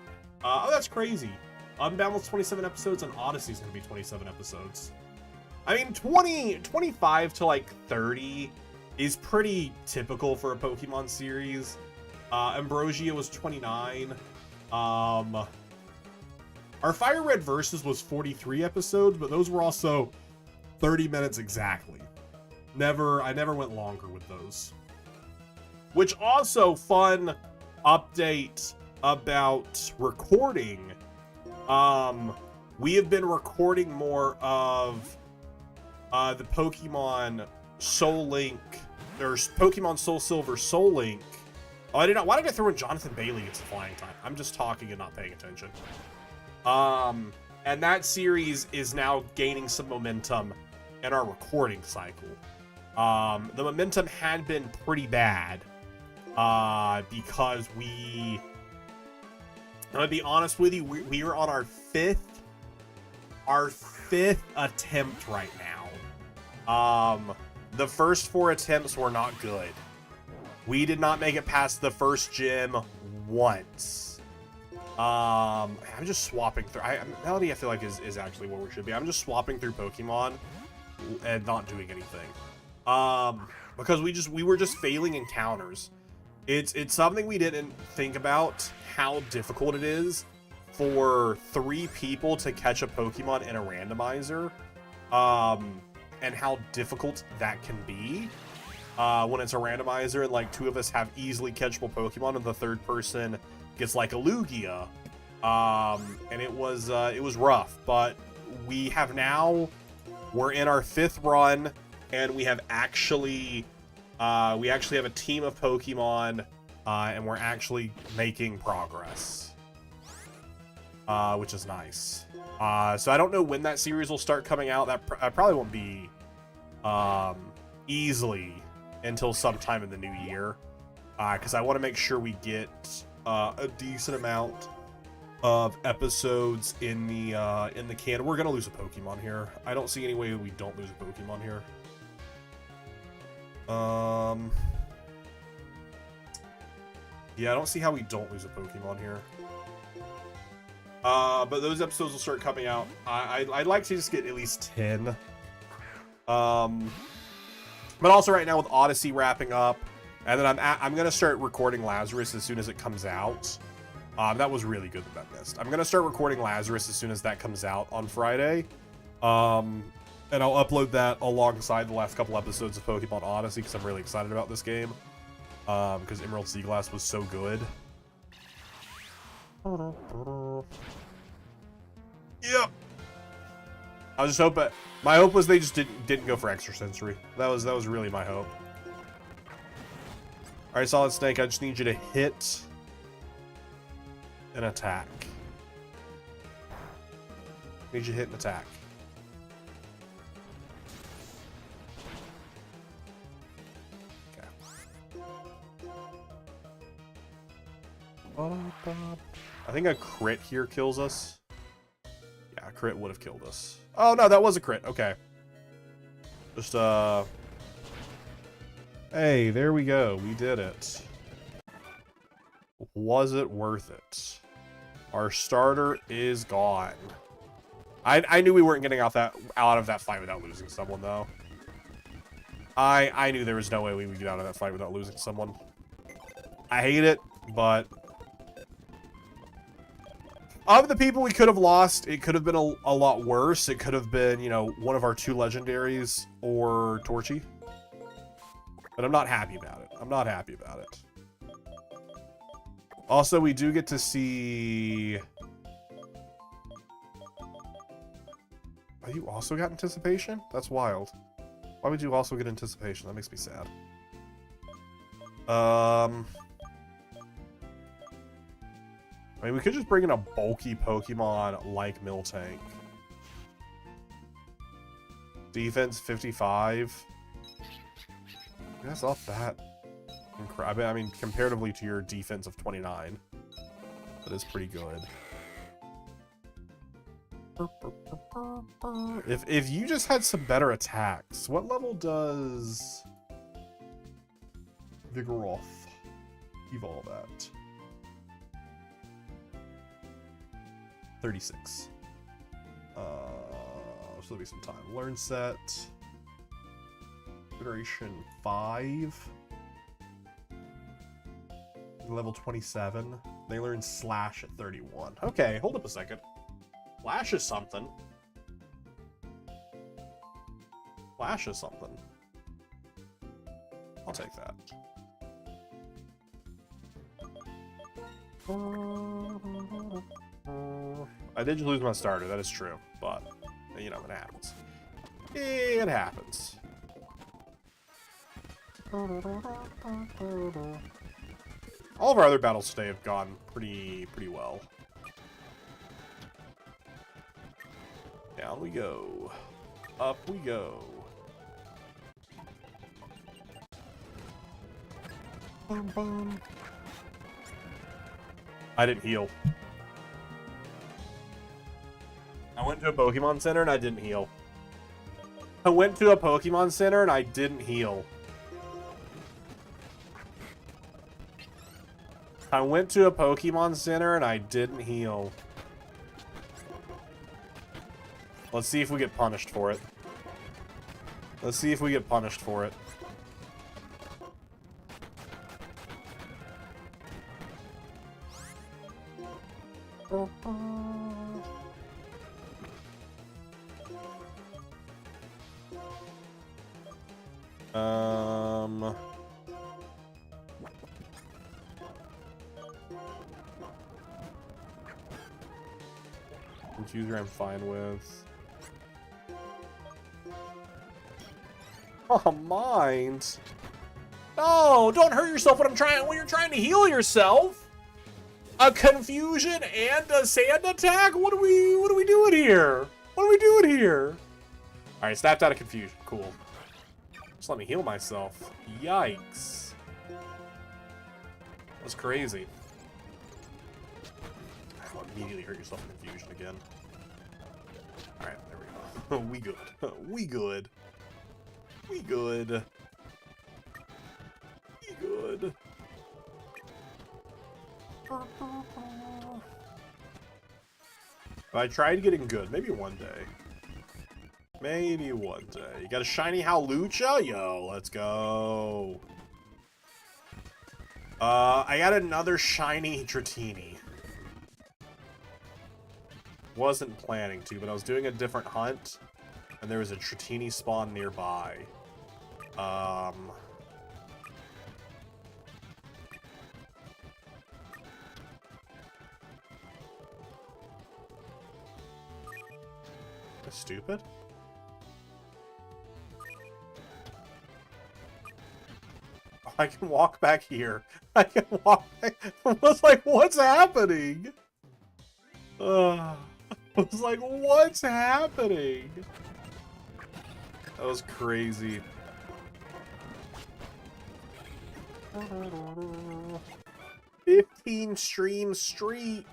Oh, that's crazy. Unbound was 27 episodes, and Odyssey's gonna be 27 episodes. I mean, 25 to like 30 is pretty typical for a Pokemon series. Ambrosia was 29. Our Fire Red Versus was 43 episodes, but those were also 30 minutes exactly. I never went longer with those. Which also, fun update about recording. We have been recording more of the Pokemon Soul Link, or Pokemon Soul Silver Soul Link. Oh, I did not. Why did I throw in Jonathan Bailey? It's flying time. I'm just talking and not paying attention. And that series is now gaining some momentum in our recording cycle. The momentum had been pretty bad because I'm gonna be honest with you, we are on our fifth attempt right now. The first 4 attempts were not good. We did not make it past the first gym once. I'm just swapping through. Melody, I feel like is actually where we should be. I'm just swapping through Pokemon and not doing anything. Because we were just failing encounters. It's something we didn't think about, how difficult it is for 3 people to catch a Pokemon in a randomizer. And how difficult that can be when it's a randomizer and like 2 of us have easily catchable Pokemon and the 3rd person gets like a Lugia. And it was rough, but we're in our 5th run, and we actually have a team of Pokemon, and we're actually making progress, which is nice. So I don't know when that series will start coming out. That probably won't be easily until sometime in the new year, because I want to make sure we get a decent amount of episodes in the can. We're gonna lose a Pokemon here. I don't see any way we don't lose a Pokemon here. Yeah, I don't see how we don't lose a Pokemon here. But those episodes will start coming out. I'd like to just get at least 10. But also right now with Odyssey wrapping up, and then I'm gonna start recording Lazarus as soon as it comes out. That was really good that missed. I'm gonna start recording Lazarus as soon as that comes out on Friday. And I'll upload that alongside the last couple episodes of Pokemon Odyssey, because I'm really excited about this game. Because Emerald Sea Glass was so good. Yep. I was just hoping. My hope was they just didn't go for extrasensory. That was really my hope. All right, Solid Snake. I just need you to hit an attack. Need you to hit an attack. I think a crit here kills us. Yeah, a crit would have killed us. Oh, no, that was a crit. Okay. Just, hey, there we go. We did it. Was it worth it? Our starter is gone. I knew we weren't getting out of that fight without losing someone, though. I knew there was no way we would get out of that fight without losing someone. I hate it, but of the people we could have lost, it could have been a lot worse. It could have been, you know, one of our 2 legendaries or Torchy. But I'm not happy about it. I'm not happy about it. Also, we do get to see... Oh, you also got Anticipation? That's wild. Why would you also get Anticipation? That makes me sad. I mean, we could just bring in a bulky Pokemon like Miltank. Defense 55. That's not that. I mean, comparatively to your defense of 29, that is pretty good. If you just had some better attacks, what level does Vigoroth evolve at? 36. So there'll be some time. Learn set. Iteration 5. Level 27. They learn Slash at 31. Okay, hold up a second. Slash is something. Slash is something. I'll take that. I did lose my starter, that is true, but, you know, it happens. It happens. All of our other battles today have gone pretty well. Down we go. Up we go. Bum, bum. I didn't heal. I went to a Pokemon Center and I didn't heal. I went to a Pokemon Center and I didn't heal. I went to a Pokemon Center and I didn't heal. Let's see if we get punished for it. Let's see if we get punished for it. Confuser I'm fine with. Oh, mind. No, don't hurt yourself when you're trying to heal yourself. A confusion and a sand attack? What are we doing here? What are we doing here? Alright, snapped out of confusion. Cool. Just let me heal myself. Yikes. That's crazy. I'll immediately hurt yourself in confusion again. Alright, there we go. We good. We good. We good. We good. I tried getting good. Maybe one day. Maybe one day. You got a shiny Hawlucha? Yo, let's go. I got another shiny Dratini. Wasn't planning to, but I was doing a different hunt, and there was a Dratini spawn nearby. That's stupid. I can walk back here. I can walk back. I was like, what's happening? I was like, what's happening? That was crazy. 15 stream streak.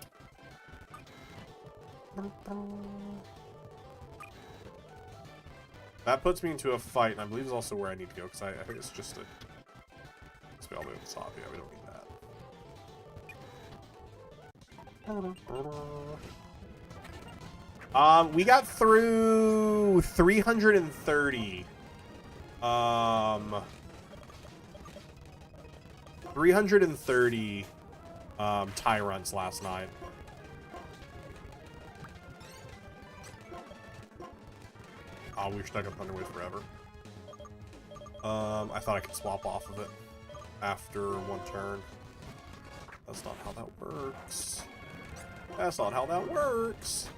That puts me into a fight, and I believe is also where I need to go, because I think it's just a... Let's be all the way at the top. Yeah, we don't need that. We got through 330. 330 Tyrants last night. Oh, we were stuck up underway forever. I thought I could swap off of it after one turn. That's not how that works. That's not how that works.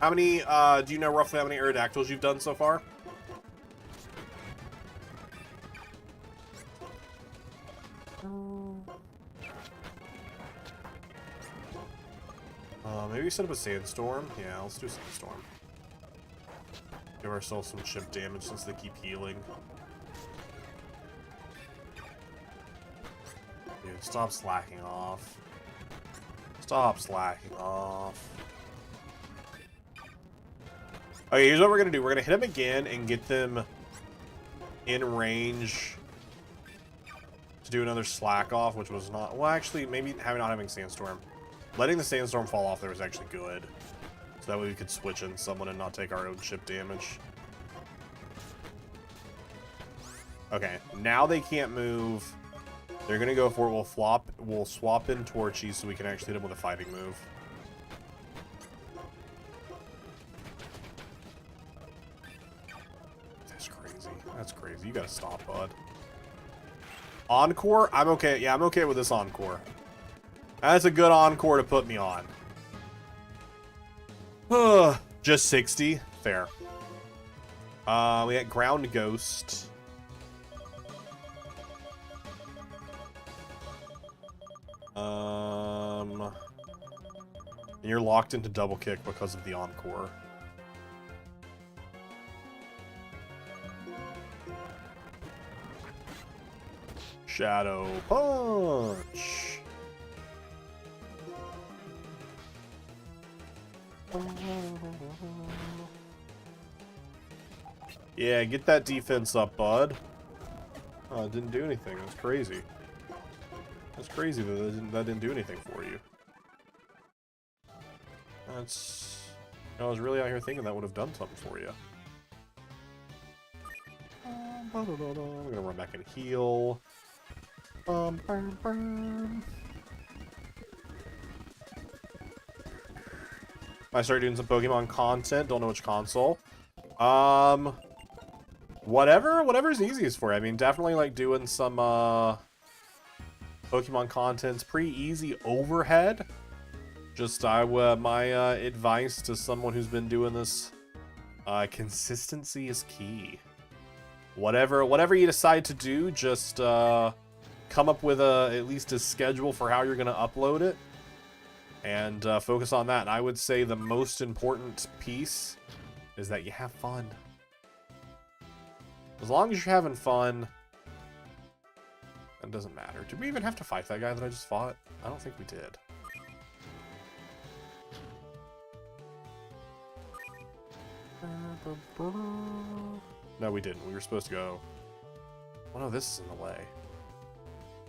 How many, do you know roughly how many Aerodactyls you've done so far? Maybe set up a sandstorm. Yeah, let's do a sandstorm. Give ourselves some chip damage since they keep healing. Dude, stop slacking off. Stop slacking off. Okay, here's what we're gonna do. We're gonna hit them again and get them in range to do another slack off, which was not... Well, actually, maybe not having sandstorm. Letting the sandstorm fall off there was actually good. So that way we could switch in someone and not take our own chip damage. Okay, now they can't move. They're gonna go for it. We'll swap in Torchy so we can actually hit them with a fighting move. That's crazy. That's crazy. You gotta stop, bud. Encore? I'm okay. Yeah, I'm okay with this Encore. That's a good Encore to put me on. Just 60? Fair. We got Ground Ghost. You're locked into double kick because of the Encore. Shadow Punch. Yeah, get that defense up, bud. Oh, it didn't do anything. That's crazy. That's crazy that didn't do anything for you. That's... I was really out here thinking that would have done something for you. I'm gonna run back and heal. I started doing some Pokemon content. Don't know which console. Whatever's easiest for you. I mean, definitely like doing some Pokemon content's pretty easy overhead. Just my advice to someone who's been doing this: consistency is key. Whatever you decide to do, just come up with at least a schedule for how you're gonna upload it, and focus on that. And I would say the most important piece is that you have fun. As long as you're having fun, it doesn't matter. Did we even have to fight that guy that I just fought? I don't think we did. No, we didn't. We were supposed to go... Oh no, this is in the way.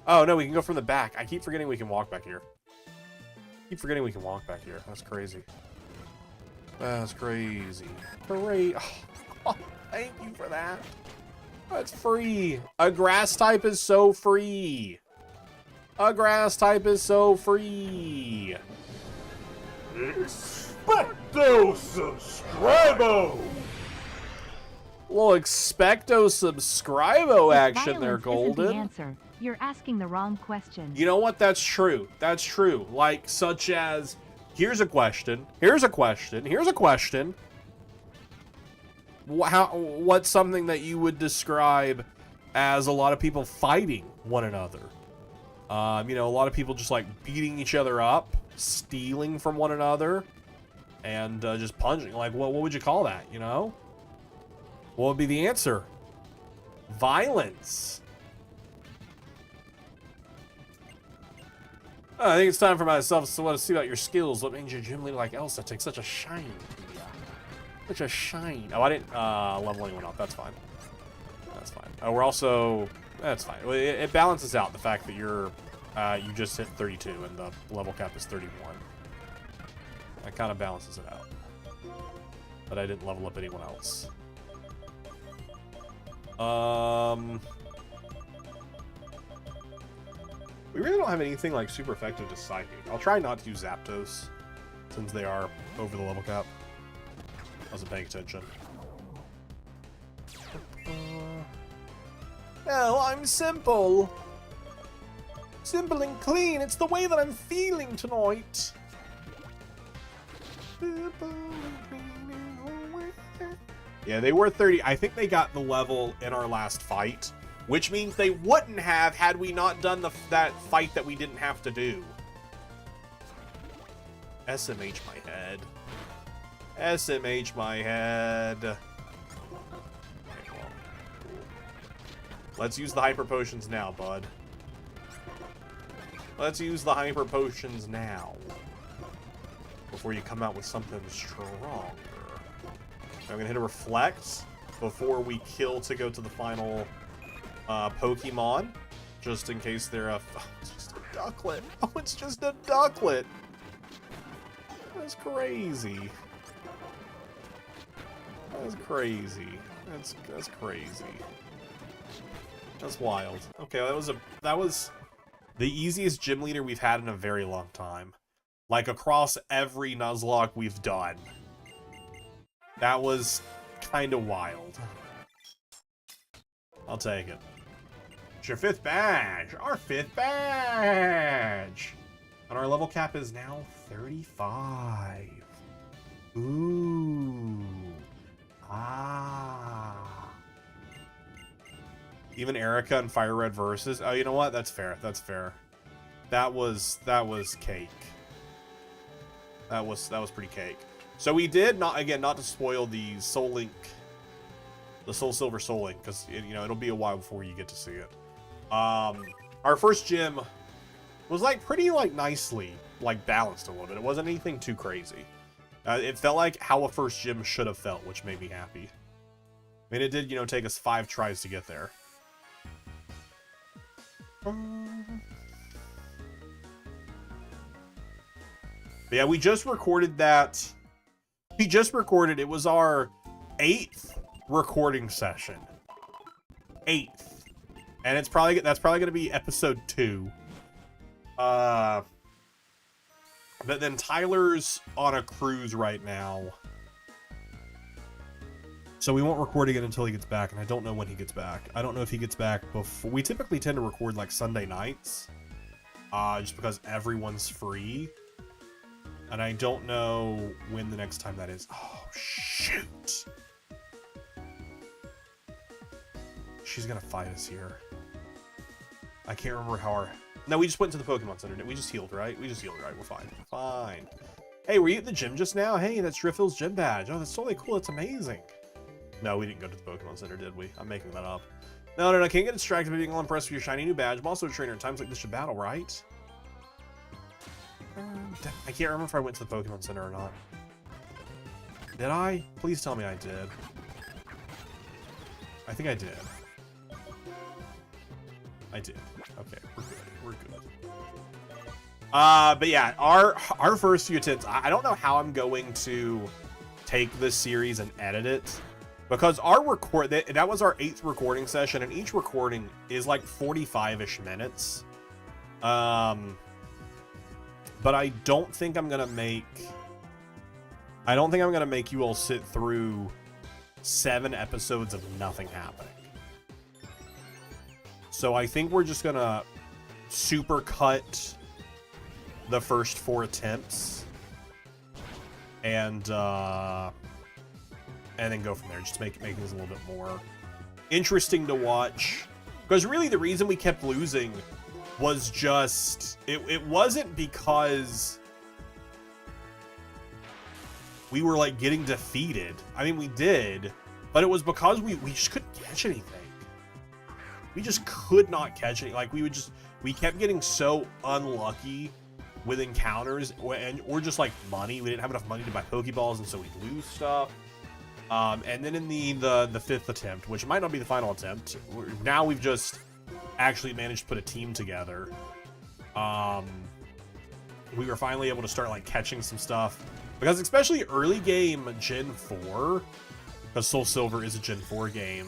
Oh no, we can go from the back. I keep forgetting we can walk back here. That's crazy. That's crazy. Great. Oh, thank you for that. That's free. A grass type is so free. Expecto subscribo! Little expecto subscribo action there, Golden. Isn't the answer. You're asking the wrong question. You know what? That's true. That's true. Like, such as, here's a question. What's something that you would describe as a lot of people fighting one another? You know, a lot of people just like beating each other up, stealing from one another, and just punching. Like, what would you call that, you know? What would be the answer? Violence. I think it's time for myself to see about your skills. What made your gym leader like Elsa take such a shine? Such a shine. Oh, I didn't level anyone up. That's fine. That's fine. We're also... That's fine. It balances out the fact that you're... you just hit 32 and the level cap is 31. That kind of balances it out. But I didn't level up anyone else. We really don't have anything like super effective to Psychic. I'll try not to use Zapdos since they are over the level cap. I wasn't paying attention. Well, I'm simple. Simple and clean. It's the way that I'm feeling tonight. Yeah, they were 30. I think they got the level in our last fight, which means they wouldn't have had we not done that fight that we didn't have to do. SMH my head. SMH my head. Okay, well. Let's use the hyper potions now, bud. Let's use the hyper potions now. Before you come out with something stronger. I'm gonna hit a reflect before we kill to go to the final Pokemon. Just in case they're a... Oh, it's just a ducklet. Oh, it's just a ducklet. That's crazy. That's crazy. That's crazy. That's wild. Okay, that was the easiest gym leader we've had in a very long time. Like across every Nuzlocke we've done. That was kind of wild. I'll take it. It's your 5th badge! Our 5th badge! And our level cap is now 35. Ooh. Ah. Even Erica and Fire Red versus. Oh, you know what? That's fair. That's fair. That was cake. That was pretty cake. So we did not to spoil the Soul Link, the Soul Silver Soul Link, because you know it'll be a while before you get to see it. Our first gym was like pretty nicely balanced a little bit. It wasn't anything too crazy. It felt like how a first gym should have felt, which made me happy. I mean, it did take us 5 tries to get there. But yeah, we just recorded that. We just recorded. It was our 8th recording session. 8th. And that's probably going to be episode 2. But then Tyler's on a cruise right now. So we won't record again until he gets back, and I don't know when he gets back. I don't know if he gets back before... We typically tend to record Sunday nights. Just because everyone's free. And I don't know when the next time that is. Oh, shoot! She's gonna fight us here. I can't remember how our... No, we just went to the Pokemon Center. We just healed, right? We just healed, right? We're fine. Fine. Hey, were you at the gym just now? Hey, that's Driftill's gym badge. Oh, that's totally cool. That's amazing. No, we didn't go to the Pokemon Center, did we? I'm making that up. No, can't get distracted by being all impressed with your shiny new badge. I'm also a trainer. At times like this should battle, right? I can't remember if I went to the Pokemon Center or not. Did I? Please tell me I did. I think I did. I did. Okay, we're good. We're good. But yeah, our first few attempts, I don't know how I'm going to take this series and edit it. Because our that was our 8th recording session, and each recording is like 45-ish minutes. But I don't think I'm gonna make you all sit through 7 episodes of nothing happening. So I think we're just gonna super cut the first 4 attempts and then go from there. Just make things a little bit more interesting to watch. Because really the reason we kept losing was just... It wasn't because we were getting defeated. I mean, we did. But it was because we just couldn't catch anything. We just could not catch any. We kept getting so unlucky with encounters or just money. We didn't have enough money to buy Pokeballs, and so we'd lose stuff. And then in the 5th attempt, which might not be the final attempt, now we've just actually managed to put a team together. We were finally able to start catching some stuff, because especially early game Gen 4, because Soul Silver is a Gen 4 game,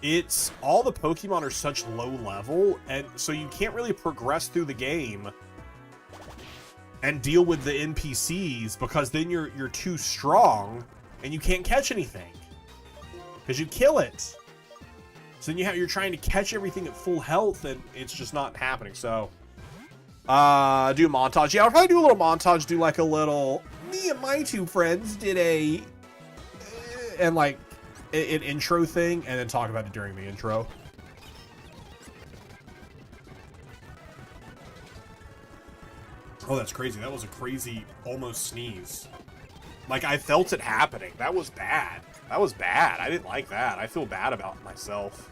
it's all the Pokemon are such low level, and so you can't really progress through the game and deal with the NPCs, because then you're too strong and you can't catch anything because you kill it. So then you're trying to catch everything at full health, and it's just not happening. So do a montage. Yeah, I'll probably do a little montage, do a little me and my 2 friends did an intro thing, and then talk about it during the intro. Oh, that's crazy. That was a crazy almost sneeze. Like, I felt it happening. That was bad. That was bad. I didn't like that. I feel bad about myself.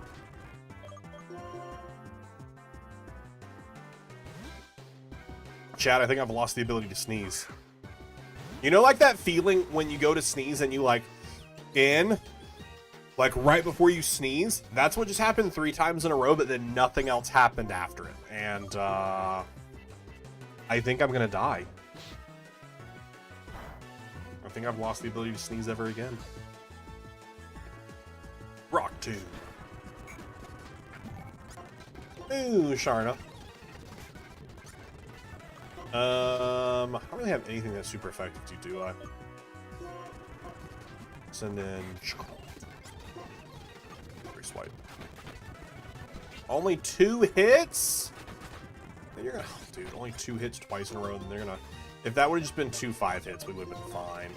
Chad, I think I've lost the ability to sneeze. You know, like that feeling when you go to sneeze and you, like, like, right before you sneeze? That's what just happened 3 times in a row, but then nothing else happened after it. And, I think I'm gonna die. I think I've lost the ability to sneeze ever again. Rock Tomb. Ooh, Sharna. I don't really have anything that's super effective to do I? Send in free swipe. Only 2 hits? You're gonna, oh, dude, only 2 hits twice in a row, then they're gonna, if that would have just been 2 5 hits, we would have been fine.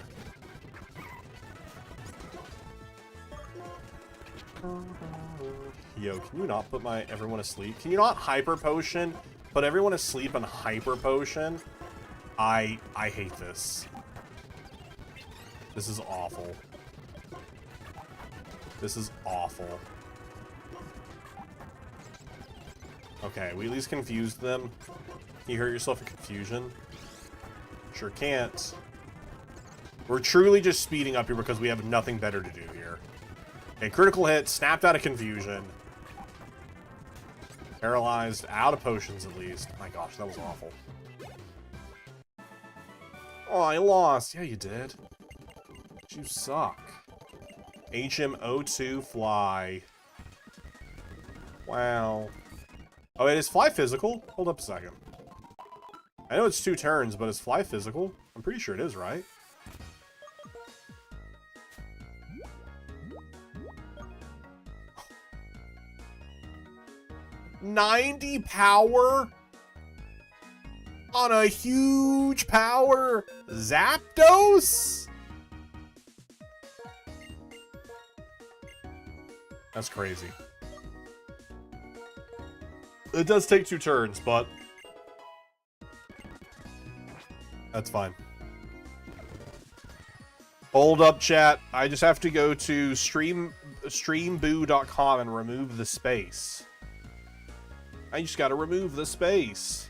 Yo, can you not put my everyone asleep? Can you not hyper potion? Put everyone asleep and hyper potion? I hate this. This is awful. This is awful. Okay, we at least confused them. Can you hurt yourself in confusion? Sure can't. We're truly just speeding up here because we have nothing better to do here. Okay, critical hit, snapped out of confusion. Paralyzed, out of potions at least. My gosh, that was awful. Oh, I lost. Yeah, you did. You suck. HM02 fly. Wow. Oh, it is fly physical? Hold up a second. I know it's 2 turns, but is fly physical? I'm pretty sure it is, right? $90 power on a huge power Zapdos? That's crazy. It does take 2 turns, but that's fine. Hold up, chat. I just have to go to streamboo.com and remove the space. I just gotta remove the space.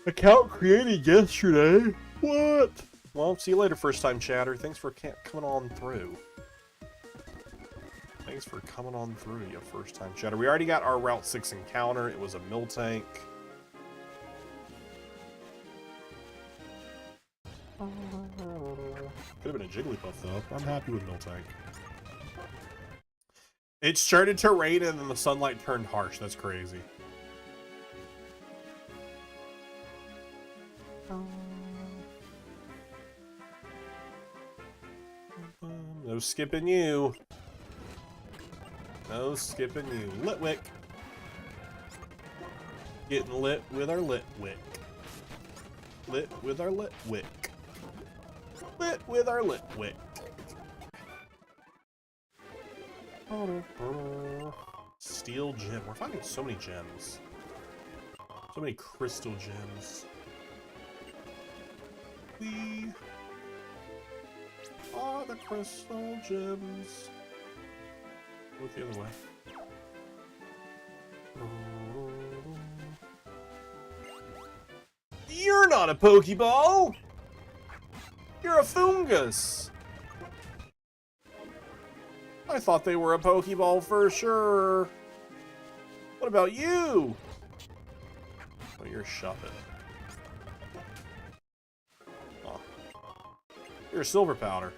Account created yesterday. What? Well, see you later, first time chatter. Thanks for coming on through. Thanks for coming on through, you first time chatter. We already got our Route 6 encounter. It was a Miltank. Could have been a Jigglypuff, though. I'm happy with Miltank. It started to rain and then the sunlight turned harsh. That's crazy. No skipping you. No skipping you. Litwick. Getting lit with our Litwick. Lit with our Litwick. Lit with our Litwick. Steel gem. We're finding so many gems. So many crystal gems. We are the crystal gems. Look the other way. You're not a Pokeball! You're a fungus! I thought they were a Pokeball for sure. What about you? Oh, you're a Shuppet. Oh. You're a Silver Powder.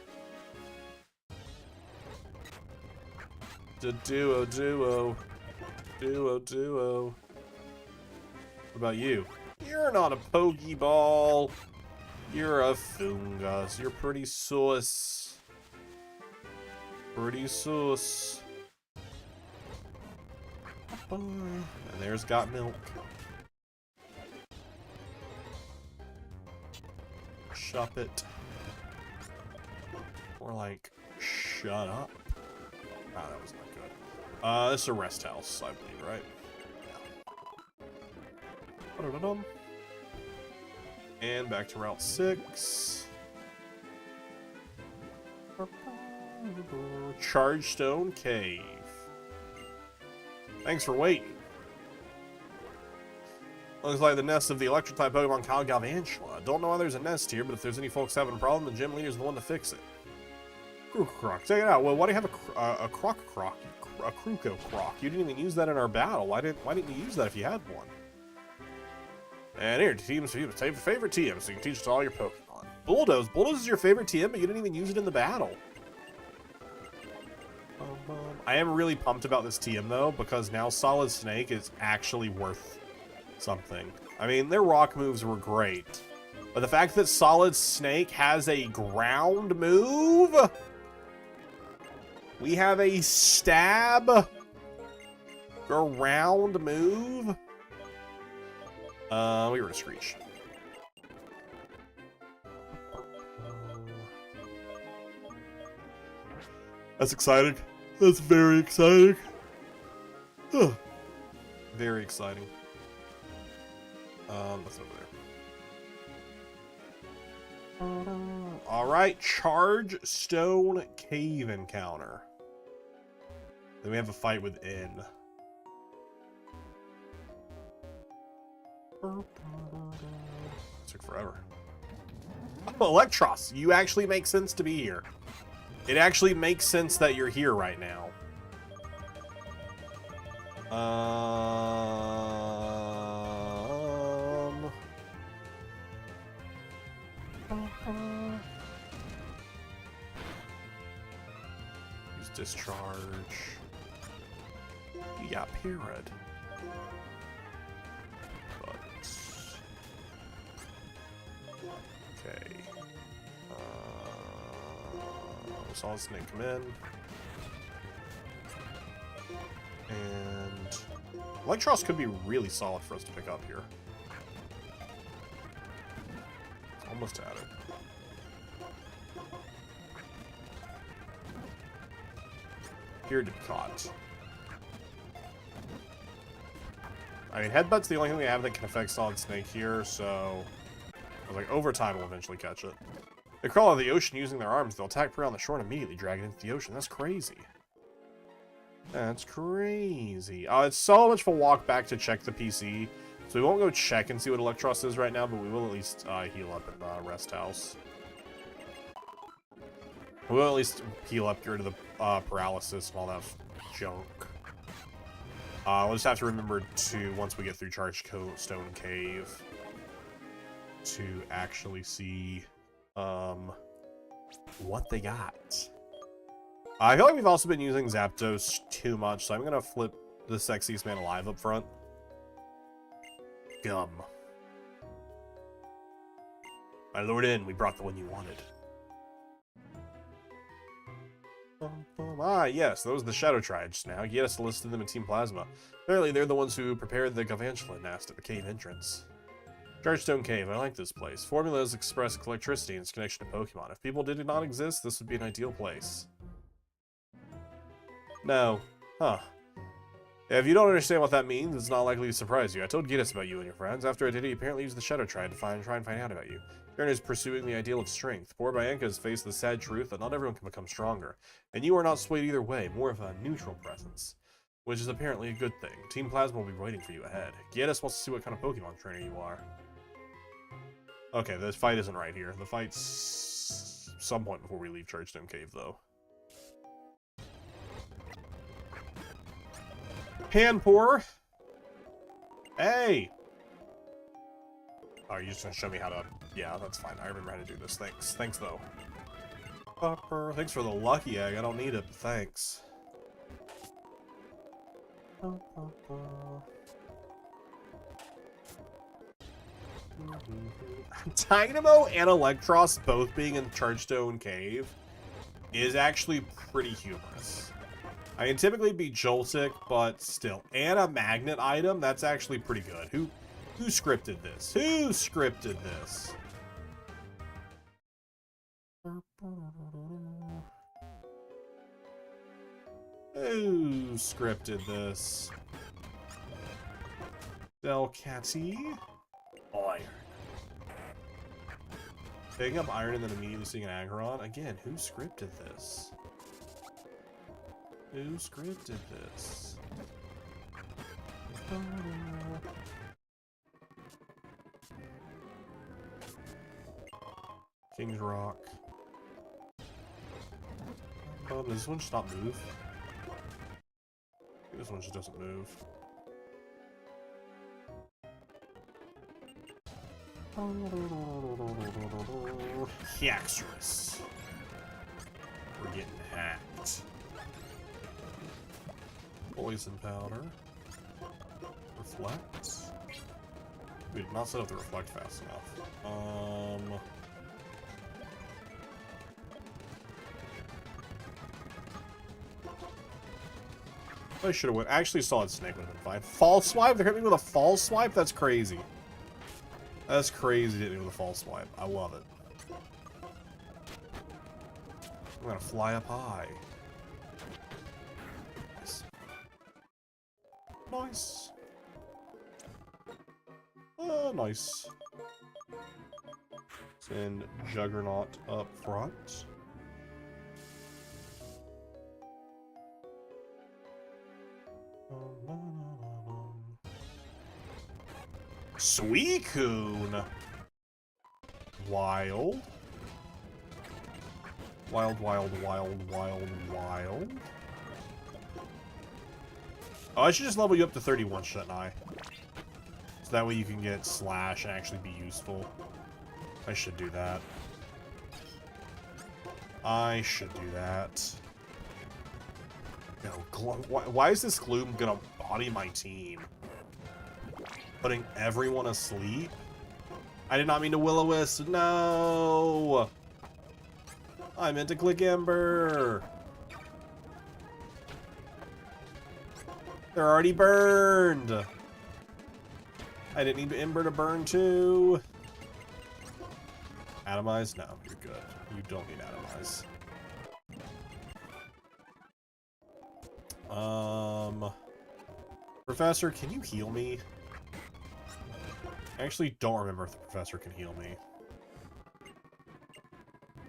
Duo. Duo. What about you? You're not a Pokeball. You're a fungus. You're pretty sus. Pretty sus. And there's Got Milk. Shuppet. Or like, shut up. Ah, that was not good. This is a rest house, I believe, right? Yeah. Da-da-dum. And back to Route 6. Chargestone Cave. Thanks for waiting. Looks like the nest of the electric-type Pokemon called Galvantula. Don't know why there's a nest here, but if there's any folks having a problem, the gym leader's the one to fix it. Croc, check it out. Well, why do you have a Croc? A Kruko Croc? You didn't even use that in our battle. Why didn't you use that if you had one? And here, teams, favorite TM, so you can teach it to all your Pokemon. Bulldoze. Bulldoze is your favorite TM, but you didn't even use it in the battle. I am really pumped about this TM, though, because now Solid Snake is actually worth something. I mean, their rock moves were great, but the fact that Solid Snake has a ground move... We have a stab ground move. We were to Screech. That's exciting. That's very exciting. Very exciting. That's over there. All right, Charge Stone Cave encounter. Then we have a fight within. Took forever. Oh, Electros, you actually make sense to be here. It actually makes sense that you're here right now. Use discharge. You got Parrot. Okay. Solid Snake come in. And Electros could be really solid for us to pick up here. Almost at it. Here to caught. I mean, Headbutt's the only thing we have that can affect Solid Snake here, so I was like, over time we'll eventually catch it. They crawl out of the ocean using their arms. They'll attack prey on the shore and immediately drag it into the ocean. That's crazy. That's crazy. It's so much of a walk back to check the PC. So we won't go check and see what Electros is right now, but we will at least heal up in the rest house. We will at least heal up, get rid of the paralysis and all that junk. We'll just have to remember to, once we get through Charge Stone Cave, to actually see what they got. I feel like we've also been using Zapdos too much, so I'm going to flip the Sexiest Man Alive up front. Gum. My lord in, we brought the one you wanted. Ah, yes, those are the Shadow Triads now. Get us listed them in Team Plasma. Apparently, they're the ones who prepared the Galvantula nest at the cave entrance. Chargestone Cave, I like this place. Formulas express electricity and its connection to Pokemon. If people did not exist, this would be an ideal place. No. Huh. If you don't understand what that means, it's not likely to surprise you. I told Gidus about you and your friends. After I did it, he apparently used the Shadow Triad to try and find out about you. Karen is pursuing the ideal of strength. Poor Bianca has faced the sad truth that not everyone can become stronger. And you are not swayed either way, more of a neutral presence. Which is apparently a good thing. Team Plasma will be waiting for you ahead. Gidus wants to see what kind of Pokemon trainer you are. Okay, this fight isn't right here. The fight's some point before we leave Chargestone Cave, though. Panpour! Hey! Oh, you're just gonna show me how to... Yeah, that's fine. I remember how to do this. Thanks. Thanks, though. Thanks for the lucky egg. I don't need it, but thanks. Dynamo and Electros both being in Chargestone Cave is actually pretty humorous. I can typically be Joltik, but still. And a magnet item, that's actually pretty good. Who scripted this? Who scripted this? Who scripted this? Delcatty? Iron. Picking up iron and then immediately seeing an Aggron? Again, who scripted this? Who scripted this? King's Rock. Does this one just not move? I think this one just doesn't move. Hyaxorus. We're getting hacked. Poison powder. Reflect. We did not set up the reflect fast enough. I should have went. Actually, Solid Snake would have been fine. False swipe? They're hitting me with a false swipe? That's crazy. That's crazy to hit me with a false swipe. I love it. I'm gonna fly up high. Nice. Nice. Send Juggernaut up front. Suicune! Wild. Wild, wild, wild, wild, wild. Oh, I should just level you up to 31, shouldn't I? So that way you can get Slash and actually be useful. I should do that. I should do that. No, why is this Gloom gonna body my team? Putting everyone asleep? I did not mean to Will-O-Wisp. No! I meant to click Ember. They're already burned. I didn't need Ember to burn too. Atomize? No, you're good. You don't need Atomize. Professor, can you heal me? I actually don't remember if the professor can heal me.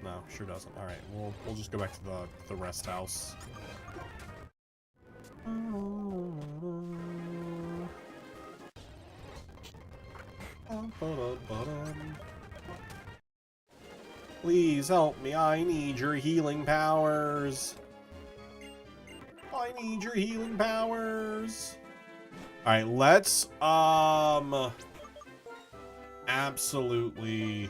No, sure doesn't. All right, we'll just go back to the rest house. Please help me. I need your healing powers. I need your healing powers. All right, let's absolutely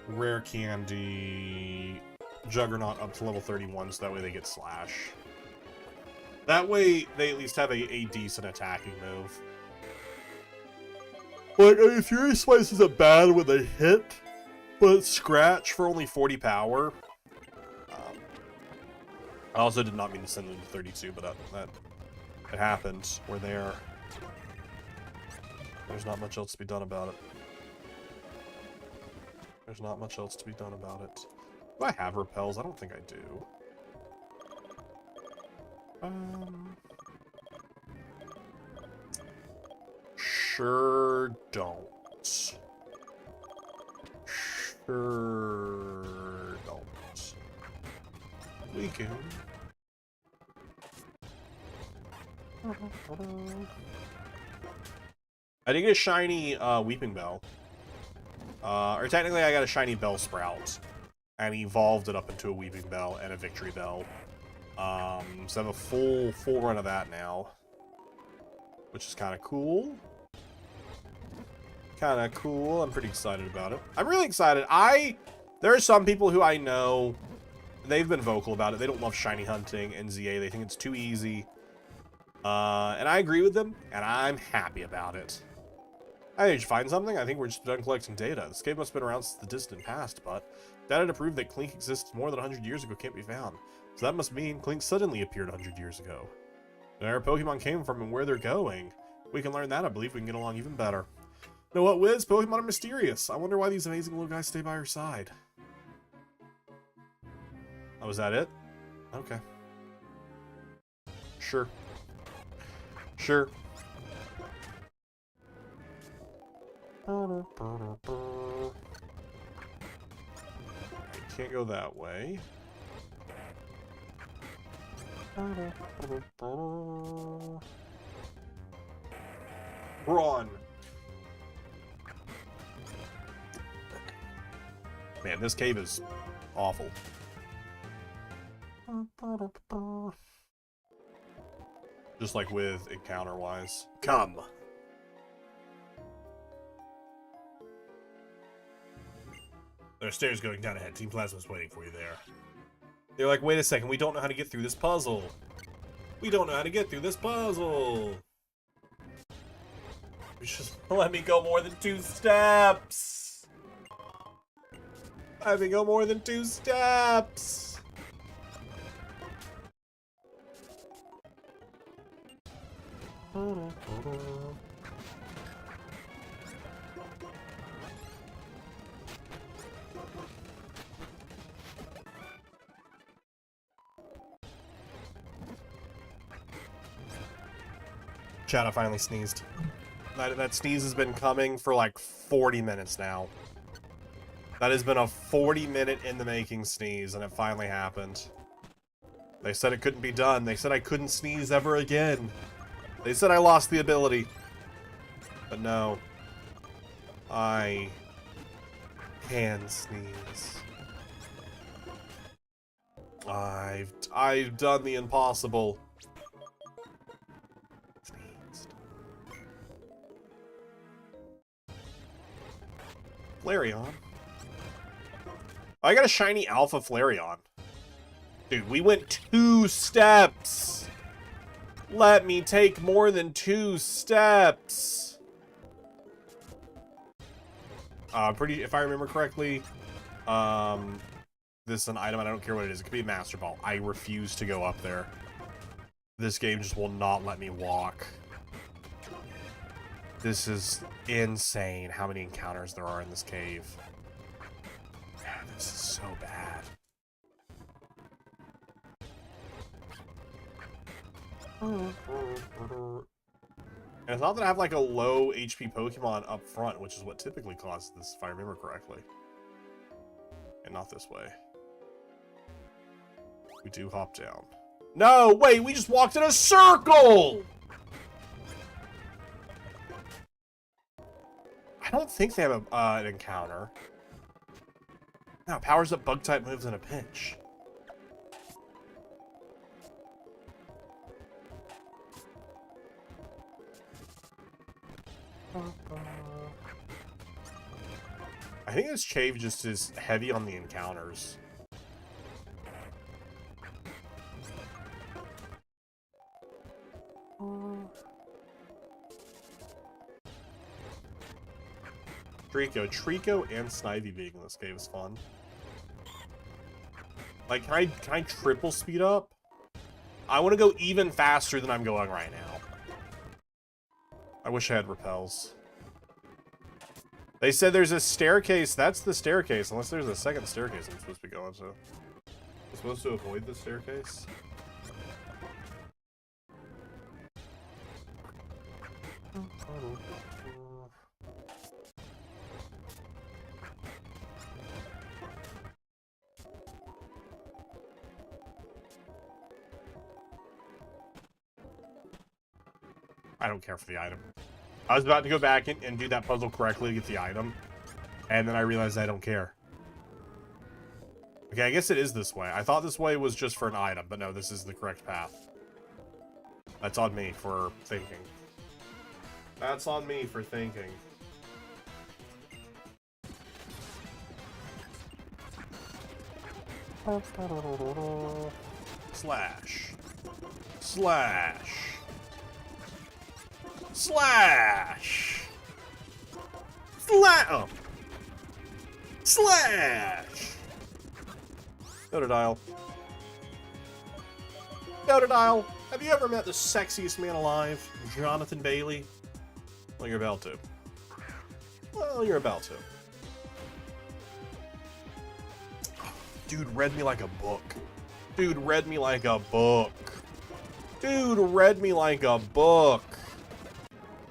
rare candy Juggernaut up to level 31 so that way they get Slash. That way they at least have a decent attacking move. Like, I mean, Fury Slice isn't bad when they hit, but Scratch for only 40 power. I also did not mean to send them to 32, but that it happened. We're there. There's not much else to be done about it. There's not much else to be done about it. Do I have repels? I don't think I do. Sure don't. Sure don't. We can. I did get a shiny Weeping Bell. Or technically I got a shiny Bellsprout. And evolved it up into a Weeping Bell and a Victory Bell. So I have a full run of that now. Which is kind of cool. I'm pretty excited about it. I'm really excited. There are some people who I know, they've been vocal about it. They don't love shiny hunting in ZA. They think it's too easy. And I agree with them, and I'm happy about it. I think you should find something. I think we're just done collecting data. This game must have been around since the distant past, but data to prove that Clink exists more than 100 years ago can't be found. So that must mean Clink suddenly appeared 100 years ago. Where Pokemon came from and where they're going. We can learn that, I believe we can get along even better. You know what, Wiz? Pokemon are mysterious. I wonder why these amazing little guys stay by your side. Oh, was that it? Okay. Sure. Sure. Can't go that way. Run. Man, this cave is awful. Just like with encounter-wise. Come. There's stairs going down ahead. Team Plasma's waiting for you there. They're like, wait a second, we don't know how to get through this puzzle. We don't know how to get through this puzzle. Just let me go more than 2 steps. Let me go more than 2 steps. Chat, I finally sneezed. That sneeze has been coming for like 40 minutes now. That has been a 40-minute in the making sneeze, and it finally happened. They said it couldn't be done. They said I couldn't sneeze ever again. They said I lost the ability. But no. I can sneeze. I've done the impossible. Flareon. I got a shiny Alpha Flareon. Dude, we went 2 steps. Let me take more than 2 steps. If I remember correctly, this is an item, and I don't care what it is. It could be a Master Ball. I refuse to go up there. This game just will not let me walk. This is insane how many encounters there are in this cave. Man, this is so bad. And it's not that I have like a low HP Pokemon up front, which is what typically causes this, if I remember correctly. And not this way. We do hop down. No, wait, we just walked in a circle! I don't think they have an encounter. No, powers up bug-type moves in a pinch. I think this cave just is heavy on the encounters. Trico and Snivy being in this cave is fun. Like, can I triple speed up? I want to go even faster than I'm going right now. I wish I had repels. They said there's a staircase. That's the staircase, unless there's a second staircase I'm supposed to be going to. I'm supposed to avoid the staircase? I don't care for the item. I was about to go back and do that puzzle correctly to get the item, and then I realized I don't care. Okay, I guess it is this way. I thought this way was just for an item, but no, this is the correct path. That's on me for thinking. That's on me for thinking. Slash. Slash. Slash! Oh. Slash! Totodile. Totodile, have you ever met the sexiest man alive, Jonathan Bailey? Well, you're about to. Well, you're about to. Dude read me like a book. Dude read me like a book. Dude read me like a book.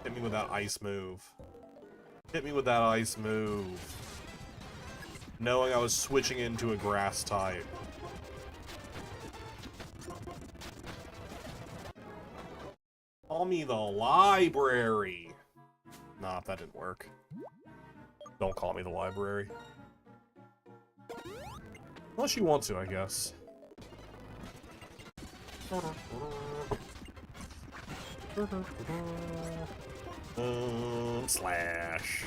Hit me with that ice move. Hit me with that ice move. Knowing I was switching into a grass type. Call me the library. Nah, that didn't work. Don't call me the library. Unless you want to, I guess. Slash.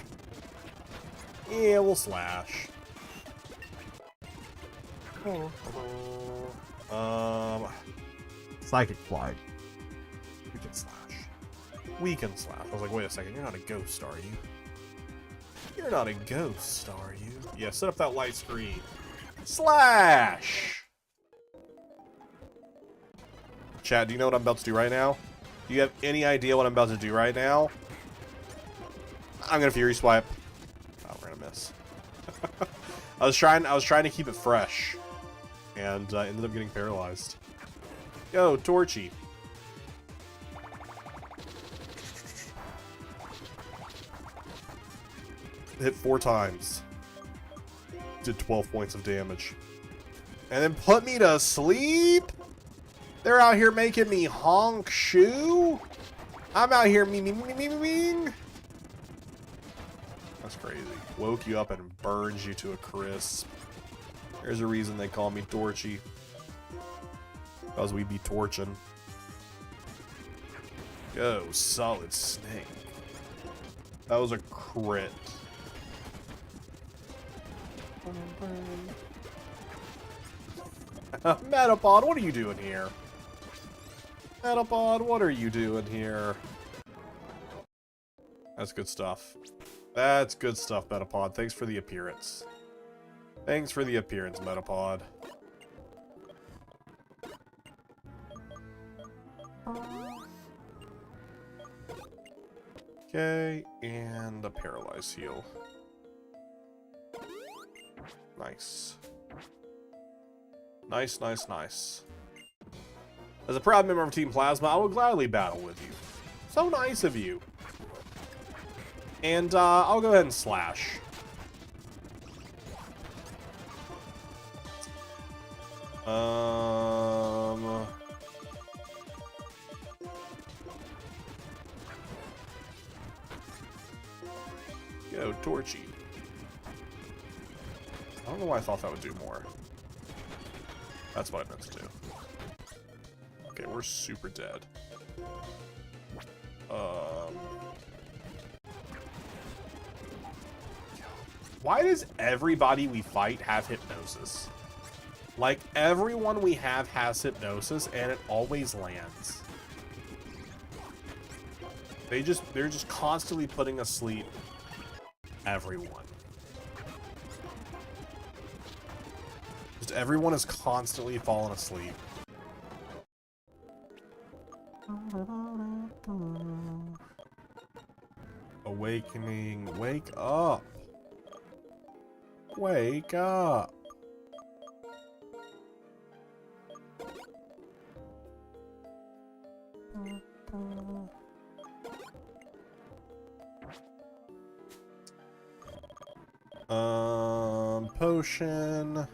Yeah, we'll slash. Psychic Flight. We can slash. We can slash. I was like, wait a second, you're not a ghost, are you? You're not a ghost, are you? Yeah, set up that light screen. Slash! Chat, do you know what I'm about to do right now? Do you have any idea what I'm about to do right now? I'm gonna Fury Swipe. Oh, we're gonna miss. I was trying to keep it fresh. And ended up getting paralyzed. Go, Torchy. Hit 4 times. Did 12 points of damage. And then put me to sleep? They're out here making me honk shoe? I'm out here me. That's crazy. Woke you up and burns you to a crisp. There's a reason they call me Torchy. Because we be torching. Go, Solid Snake. That was a crit. Metapod, what are you doing here? Metapod, what are you doing here? That's good stuff. That's good stuff, Metapod. Thanks for the appearance. Thanks for the appearance, Metapod. Okay, and a paralyze heal. Nice. Nice, nice, nice. As a proud member of Team Plasma, I will gladly battle with you. So nice of you. And I'll go ahead and slash. Go, Torchy. I don't know why I thought that would do more. That's what I meant to do. Okay, we're super dead. Why does everybody we fight have hypnosis? Like, everyone we have has hypnosis, and it always lands. They're just constantly putting asleep everyone. Just everyone is constantly falling asleep. Awakening, wake up. Wake up. Potion.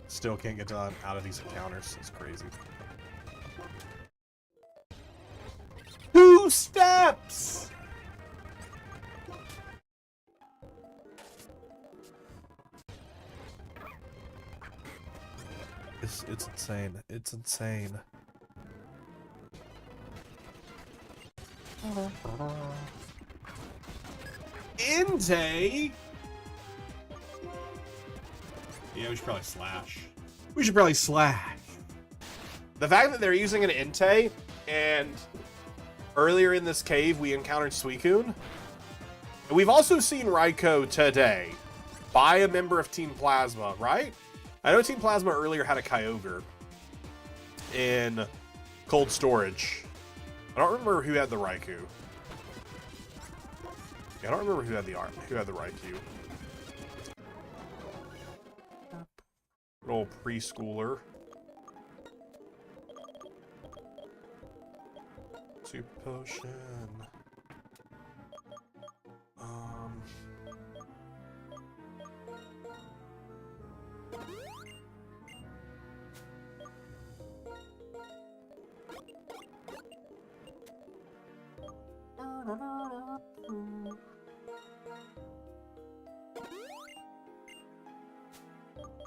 Still can't get done out of these encounters. It's crazy. 2 steps! It's insane. It's insane. Inte? Yeah, we should probably slash. We should probably slash. The fact that they're using an Inte, and earlier in this cave we encountered Suicune. And we've also seen Raikou today by a member of Team Plasma, right? I know Team Plasma earlier had a Kyogre in cold storage. I don't remember who had the Raikou. I don't remember who had the Raikou. Good old preschooler. Super potion.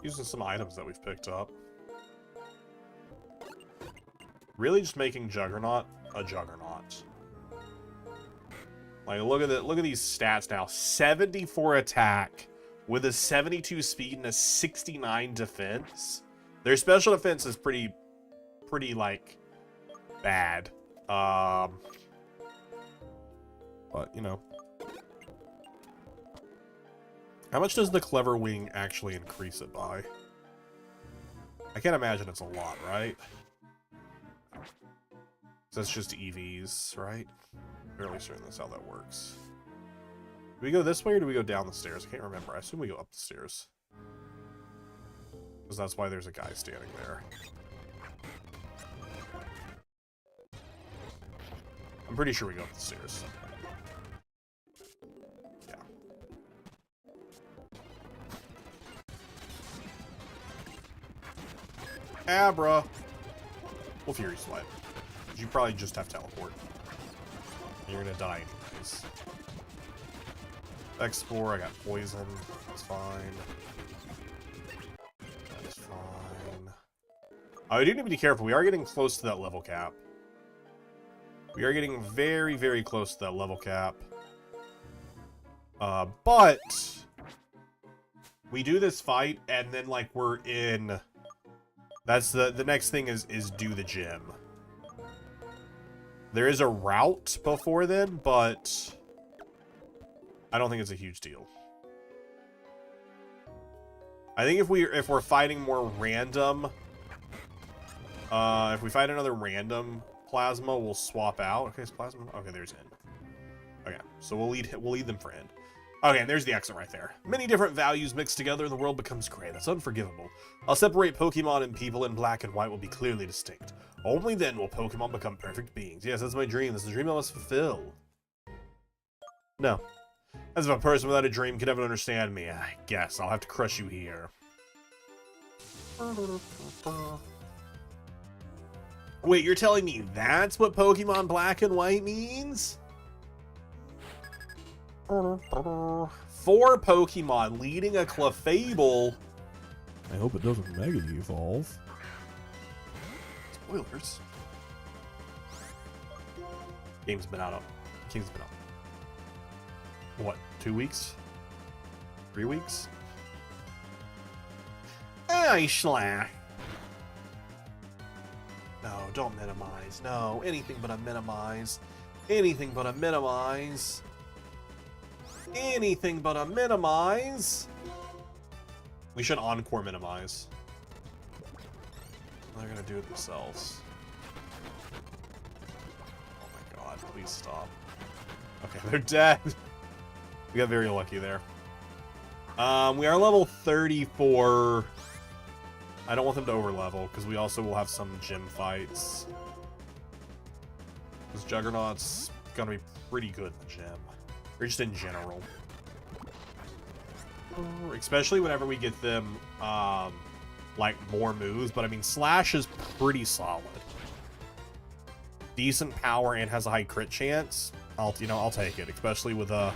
Using some items that we've picked up. Really just making Juggernaut a Juggernaut. Like, look at these stats now. 74 attack with a 72 speed and a 69 defense. Their special defense is pretty like bad. But you know. How much does the Clever Wing actually increase it by? I can't imagine it's a lot, right? That's just EVs, right? Fairly certain that's how that works. Do we go this way or do we go down the stairs? I can't remember. I assume we go up the stairs. Because that's why there's a guy standing there. I'm pretty sure we go up the stairs. Yeah. Abra! We'll Fury Swipe. You probably just have teleport. You're gonna die anyways. X4, I got poison. That's fine. That's fine. I do need to be careful. We are getting close to that level cap. We are getting very, very close to that level cap. But we do this fight, and then, like, we're in... That's the next thing is do the gym. There is a route before then, but I don't think it's a huge deal. I think if we're fighting more random, if we fight another random plasma, we'll swap out. Okay, it's plasma. Okay, there's N. Okay, so we'll lead them for N. Okay, and there's the exit right there. Many different values mixed together, the world becomes gray. That's unforgivable. I'll separate Pokemon and people, and black and white will be clearly distinct. Only then will Pokemon become perfect beings. Yes, that's my dream. This is a dream I must fulfill. No. As if a person without a dream could ever understand me. I guess I'll have to crush you here. Wait, you're telling me that's what Pokemon Black and White means? 4 Pokemon leading a Clefable. I hope it doesn't Mega Evolve. Spoilers. Game's been out. King's been out. What, 2 weeks? 3 weeks? Ay, Schlah. No, don't minimize. No, anything but a minimize. Anything but a minimize. Anything but a minimize. We should encore minimize. They're gonna do it themselves. Oh my god, please stop. Okay, they're dead. We got very lucky there. We are level 34. I don't want them to overlevel, because we also will have some gym fights. This Juggernaut's gonna be pretty good in the gym. Or just in general. Especially whenever we get them, like, more moves. But, I mean, Slash is pretty solid. Decent power and has a high crit chance. I'll take it. Especially with an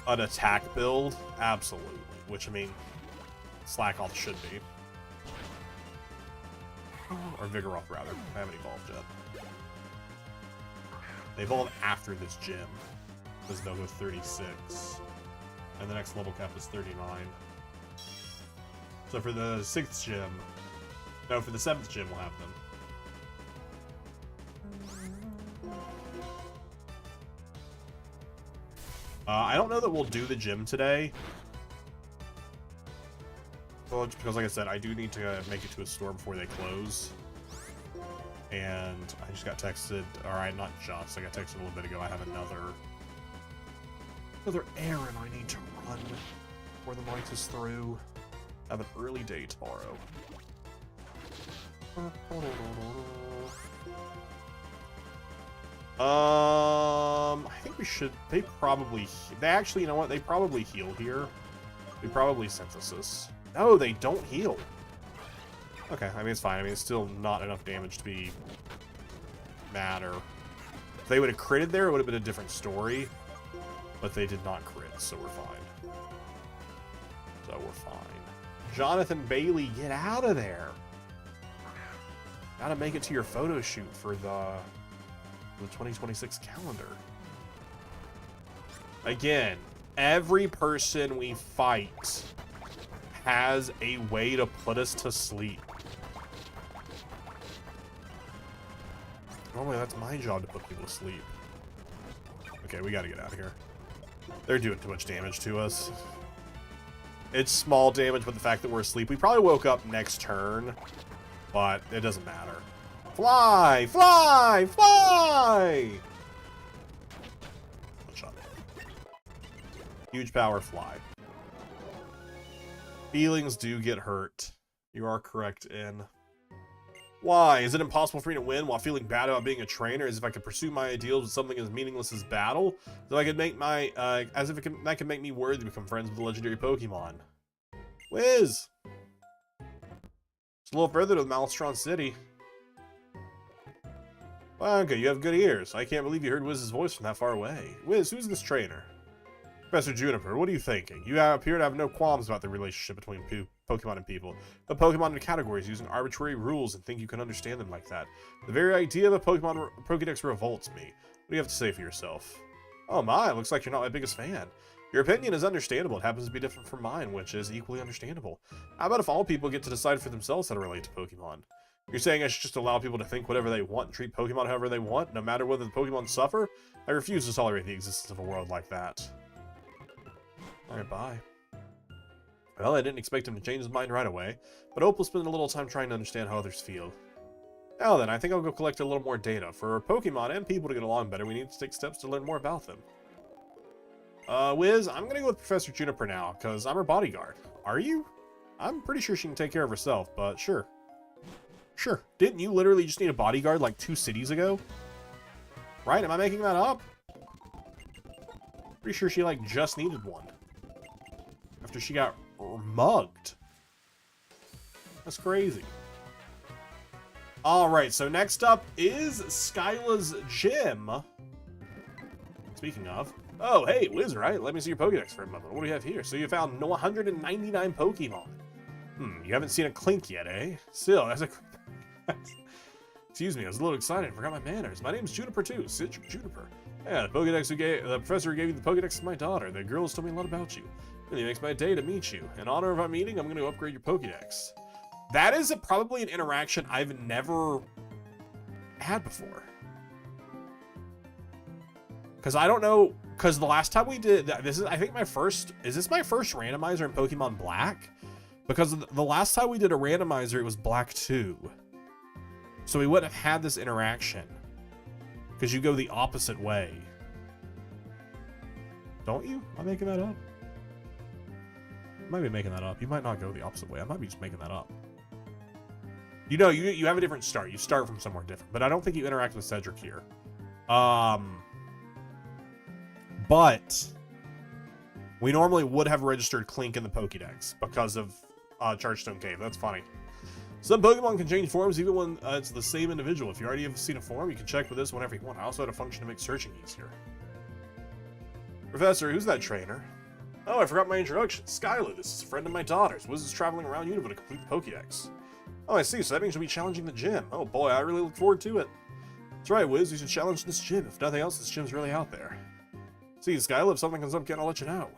attack build. Absolutely. Which, I mean, Slack Off should be. Or Vigoroth, rather. I haven't evolved yet. They evolve after this gym. Because they'll go 36. And the next level cap is 39. So for the 6th gym... No, for the 7th gym we'll have them. I don't know that we'll do the gym today. Well, just because, like I said, I do need to make it to a store before they close. And I just got texted... Alright, not just. I got texted a little bit ago. I have another... Another errand I need to run before the night is through. I have an early day tomorrow. I think we should. They actually, you know what? They probably heal here. We probably synthesis. No, they don't heal. Okay, I mean, it's fine. I mean, it's still not enough damage to be matter. If they would have critted there, it would have been a different story. But they did not crit, so we're fine. So we're fine. Jonathan Bailey, get out of there. Gotta make it to your photo shoot for the 2026 calendar. Again, every person we fight has a way to put us to sleep. Normally, that's my job to put people to sleep. Okay, we gotta get out of here. They're doing too much damage to us. It's small damage, but the fact that we're asleep, we probably woke up next turn, but it doesn't matter. Fly! Fly! Fly! One shot. Huge power, fly. Feelings do get hurt. You are correct, in. Why? Is it impossible for me to win while feeling bad about being a trainer? As if I could pursue my ideals with something as meaningless as battle? So I could make my, that could make me worthy to become friends with the legendary Pokemon. Wiz! It's a little further to Malastron City. Well, okay, you have good ears. I can't believe you heard Wiz's voice from that far away. Wiz, who's this trainer? Professor Juniper, what are you thinking? You appear to have no qualms about the relationship between Pokemon and people. Put Pokemon in categories using arbitrary rules and think you can understand them like that. The very idea of a Pokemon Pokedex revolts me. What do you have to say for yourself? Oh my, looks like you're not my biggest fan. Your opinion is understandable. It happens to be different from mine, which is equally understandable. How about if all people get to decide for themselves how to relate to Pokemon? You're saying I should just allow people to think whatever they want and treat Pokemon however they want, no matter whether the Pokemon suffer? I refuse to tolerate the existence of a world like that. Alright, bye. Well, I didn't expect him to change his mind right away, but I hope we'll spend a little time trying to understand how others feel. Now then, I think I'll go collect a little more data. For Pokemon and people to get along better, we need to take steps to learn more about them. Wiz, I'm gonna go with Professor Juniper now, because I'm her bodyguard. Are you? I'm pretty sure she can take care of herself, but sure. Sure. Didn't you literally just need a bodyguard like 2 cities ago? Right? Am I making that up? Pretty sure she like just needed one. After she got mugged. That's crazy. Alright, so next up is Skyla's gym. Speaking of. Oh, hey, Wiz, right? Let me see your Pokedex for a moment. What do you have here? So you found 199 Pokemon. You haven't seen a Clink yet, eh? Still, that's a... Excuse me, I was a little excited. I forgot my manners. My name's Juniper, too. Cedric Juniper. Yeah, the professor who gave you the Pokedex is my daughter. The girl has told me a lot about you. Really makes my day to meet you. In honor of our meeting, I'm going to upgrade your Pokedex. That is probably an interaction I've never had before. Because I don't know, because the last time we did, this is, I think is this my first randomizer in Pokemon Black? Because the last time we did a randomizer, it was Black 2. So we wouldn't have had this interaction. Because you go the opposite way. Don't you? Am I making that up? I might be making that up. You might not go the opposite way. I might be just making that up. You know, you have a different start. You start from somewhere different. But I don't think you interact with Cedric here. But we normally would have registered Clink in the Pokédex because of Chargestone Cave. That's funny. Some Pokemon can change forms even when it's the same individual. If you already have seen a form, you can check with this whenever you want. I also had a function to make searching easier. Professor, who's that trainer? Oh, I forgot my introduction. Skyla, this is a friend of my daughter's. Wiz is traveling around Unova to complete the Pokédex. Oh, I see. So that means you'll be challenging the gym. Oh boy, I really look forward to it. That's right, Wiz. You should challenge this gym. If nothing else, this gym's really out there. See, Skyla, if something comes up again, I'll let you know.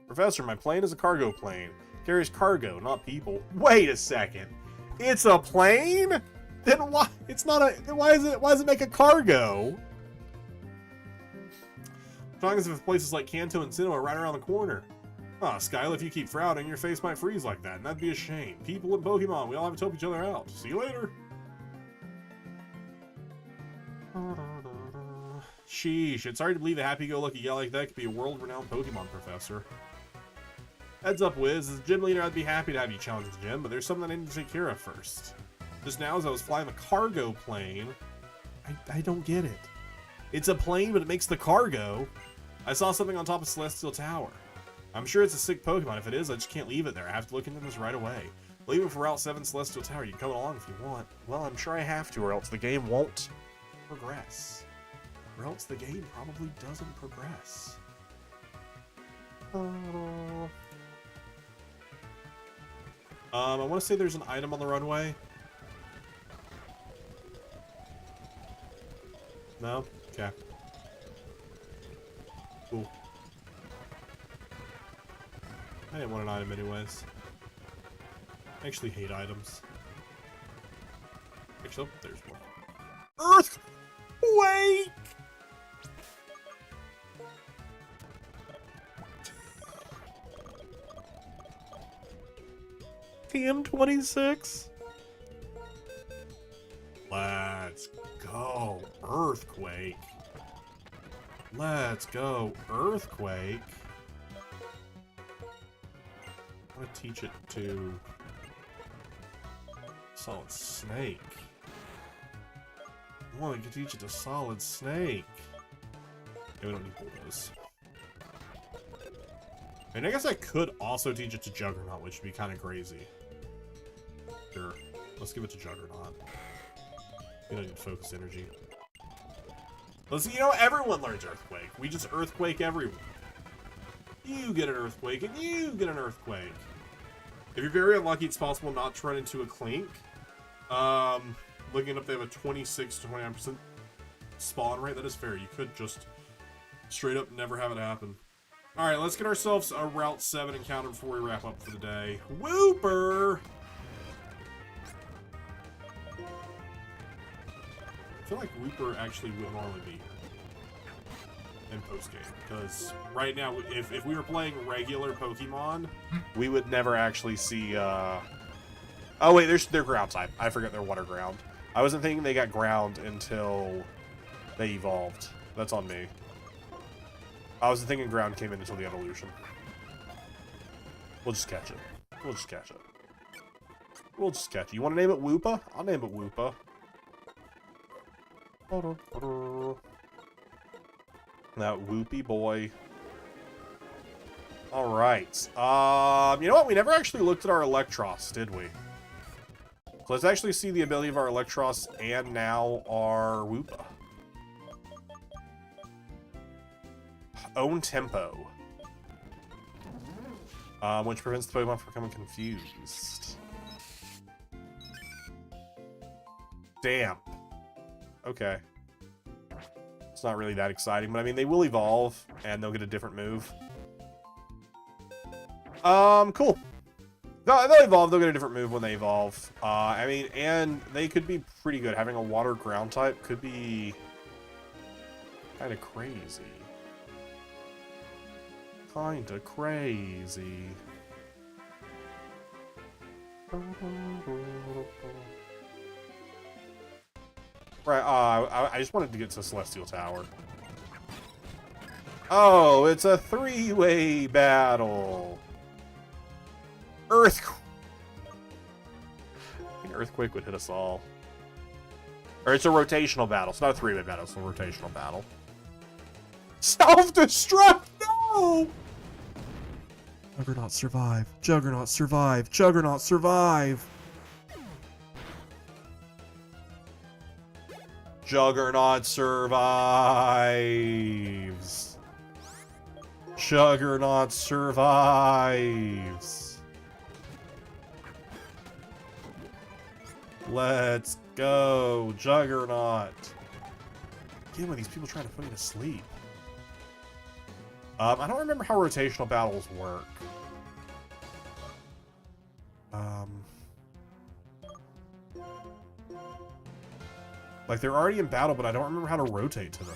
Professor, my plane is a cargo plane. It carries cargo, not people. Wait a second. It's a plane? Then why? It's not a. Then why does it make a cargo? Talking as if places like Kanto and Sinnoh are right around the corner. Ah, Skyla, if you keep frowning, your face might freeze like that, and that'd be a shame. People and Pokemon, we all have to help each other out. See you later. Sheesh, it's hard to believe a happy-go-lucky guy like that could be a world-renowned Pokemon professor. Heads up, Wiz. As a gym leader, I'd be happy to have you challenge the gym, but there's something I need to take care of first. Just now, as I was flying the cargo plane... I don't get it. It's a plane, but it makes the cargo. I saw something on top of Celestial Tower. I'm sure it's a sick Pokemon. If it is, I just can't leave it there. I have to look into this right away. Leaving for Route 7 Celestial Tower. You can come along if you want. Well, I'm sure I have to, or else the game won't progress. Or else the game probably doesn't progress. I want to say there's an item on the runway. No? Okay. Cool. I didn't want an item anyways. I actually hate items. Actually, oh, there's one. Earthquake! TM26. Let's go, Earthquake. Let's go, Earthquake. I want to teach it to Solid Snake. I want to teach it to Solid Snake. Yeah, we don't need those. And I guess I could also teach it to Juggernaut, which would be kind of crazy. Sure. Let's give it to Juggernaut. We don't need focus energy. Let's, you know, everyone learns Earthquake. We just Earthquake everyone. You get an Earthquake, and you get an Earthquake. If you're very unlucky, it's possible not to run into a Clink. Looking up, they have a 26 to 29% spawn rate. That is fair. You could just straight up never have it happen. Alright, let's get ourselves a Route 7 encounter before we wrap up for the day. Whooper! I feel like Whooper actually will normally be here in post-game, because right now, if we were playing regular Pokemon, We would never actually see, Oh wait, they're ground type. I forget they're water ground. I wasn't thinking they got ground until they evolved. That's on me. I was thinking ground came in until the evolution. We'll just catch it. We'll just catch it. We'll just catch it. You want to name it Woopa? I'll name it Woopa. That Whoopy boy. Alright. You know what? We never actually looked at our Electros, did we? So let's actually see the ability of our Electros and now our Woopa. Own tempo. Which prevents the Pokemon from becoming confused. Damp. Okay. It's not really that exciting, but I mean, they will evolve, and they'll get a different move. Cool. They'll evolve, they'll get a different move when they evolve. I mean, and they could be pretty good. Having a water ground type could be kind of crazy. Kinda crazy. Right, I just wanted to get to Celestial Tower. Oh, it's a three-way battle. Earthquake. I think Earthquake would hit us all. Or it's a rotational battle. It's not a three-way battle, it's a rotational battle. Self-destruct! No! Juggernaut survive. Juggernaut survive. Juggernaut survive. Juggernaut survives. Juggernaut survives. Let's go, Juggernaut. Again, with these people trying to put me to sleep. I don't remember how rotational battles work. Like, they're already in battle, but I don't remember how to rotate to them.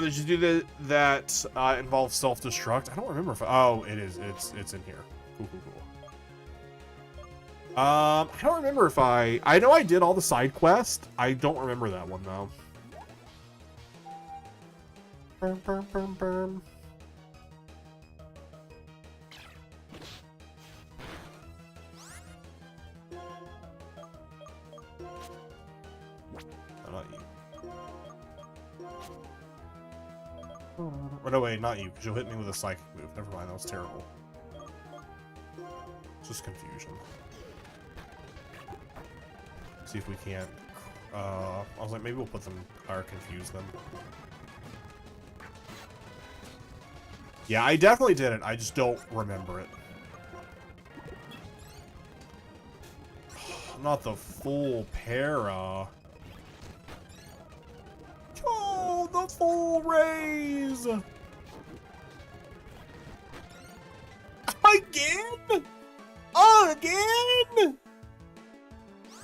Did you do that involves self-destruct? I don't remember if... Oh, it is. It's in here. Cool, cool, cool. I don't remember if I know I did all the side quests. I don't remember that one though. Burm, burm, burm, burm. Oh, not you. Oh, no, wait, not you, because you'll hit me with a psychic move. Never mind, that was terrible. It's just confusion. See if we can't. I was like, maybe we'll put them or confuse them. Yeah, I definitely did it. I just don't remember it. Not the full para. Oh, the full raise! Again? Again?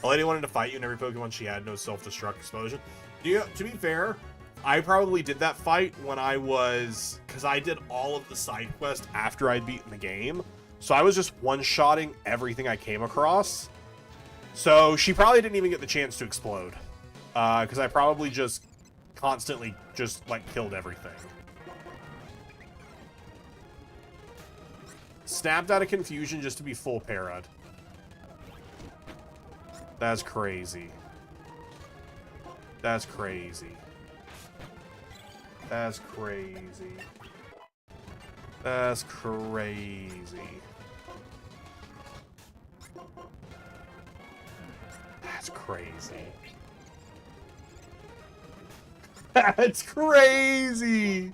A lady wanted to fight you, and every Pokemon she had no self-destruct explosion. To be fair, I probably did that fight when I was... Because I did all of the side quests after I'd beaten the game. So I was just one-shotting everything I came across. So she probably didn't even get the chance to explode. Because I probably just constantly just, like, killed everything. Snapped out of confusion just to be full para'd. That's crazy. That's crazy. That's crazy. That's crazy. That's crazy. That's crazy.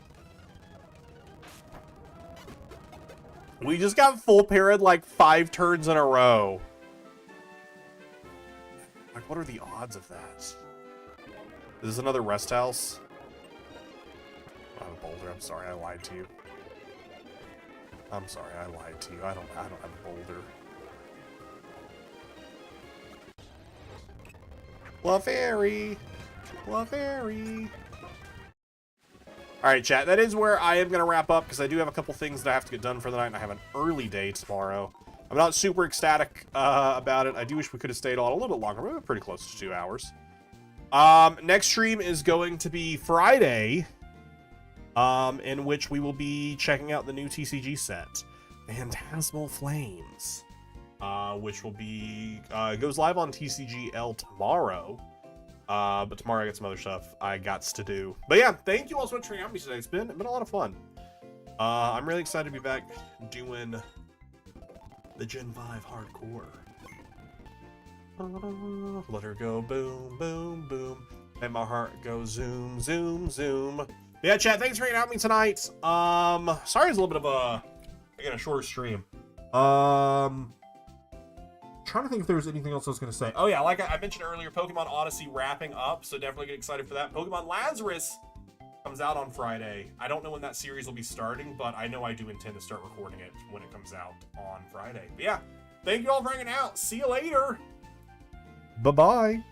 We just got full para'd like 5 turns in a row. Like, what are the odds of that? Is this another rest house? I have a boulder. I'm sorry, I lied to you. I'm sorry, I lied to you. I don't have a boulder. Clefairy! Clefairy! Alright, chat, that is where I am going to wrap up, because I do have a couple things that I have to get done for the night, and I have an early day tomorrow. I'm not super ecstatic about it. I do wish we could have stayed on a little bit longer. We're pretty close to 2 hours. Next stream is going to be Friday, in which we will be checking out the new TCG set, Phantasmal Flames, which will be goes live on TCGL tomorrow. But tomorrow I got some other stuff I got to do. But yeah, thank you all so much for hanging out with me today. It's been a lot of fun. I'm really excited to be back doing the Gen 5 hardcore. Let her go boom, boom, boom. And my heart goes zoom, zoom, zoom. But yeah, chat, thanks for hanging out with me tonight. Sorry it's a little bit of a shorter stream. Trying to think if there was anything else I was going to say. Oh yeah, like I mentioned earlier, Pokemon Odyssey wrapping up, so definitely get excited for that. Pokemon Lazarus comes out on Friday. I don't know when that series will be starting, but I know I do intend to start recording it when it comes out on Friday. But yeah, thank you all for hanging out. See you later. Bye-bye.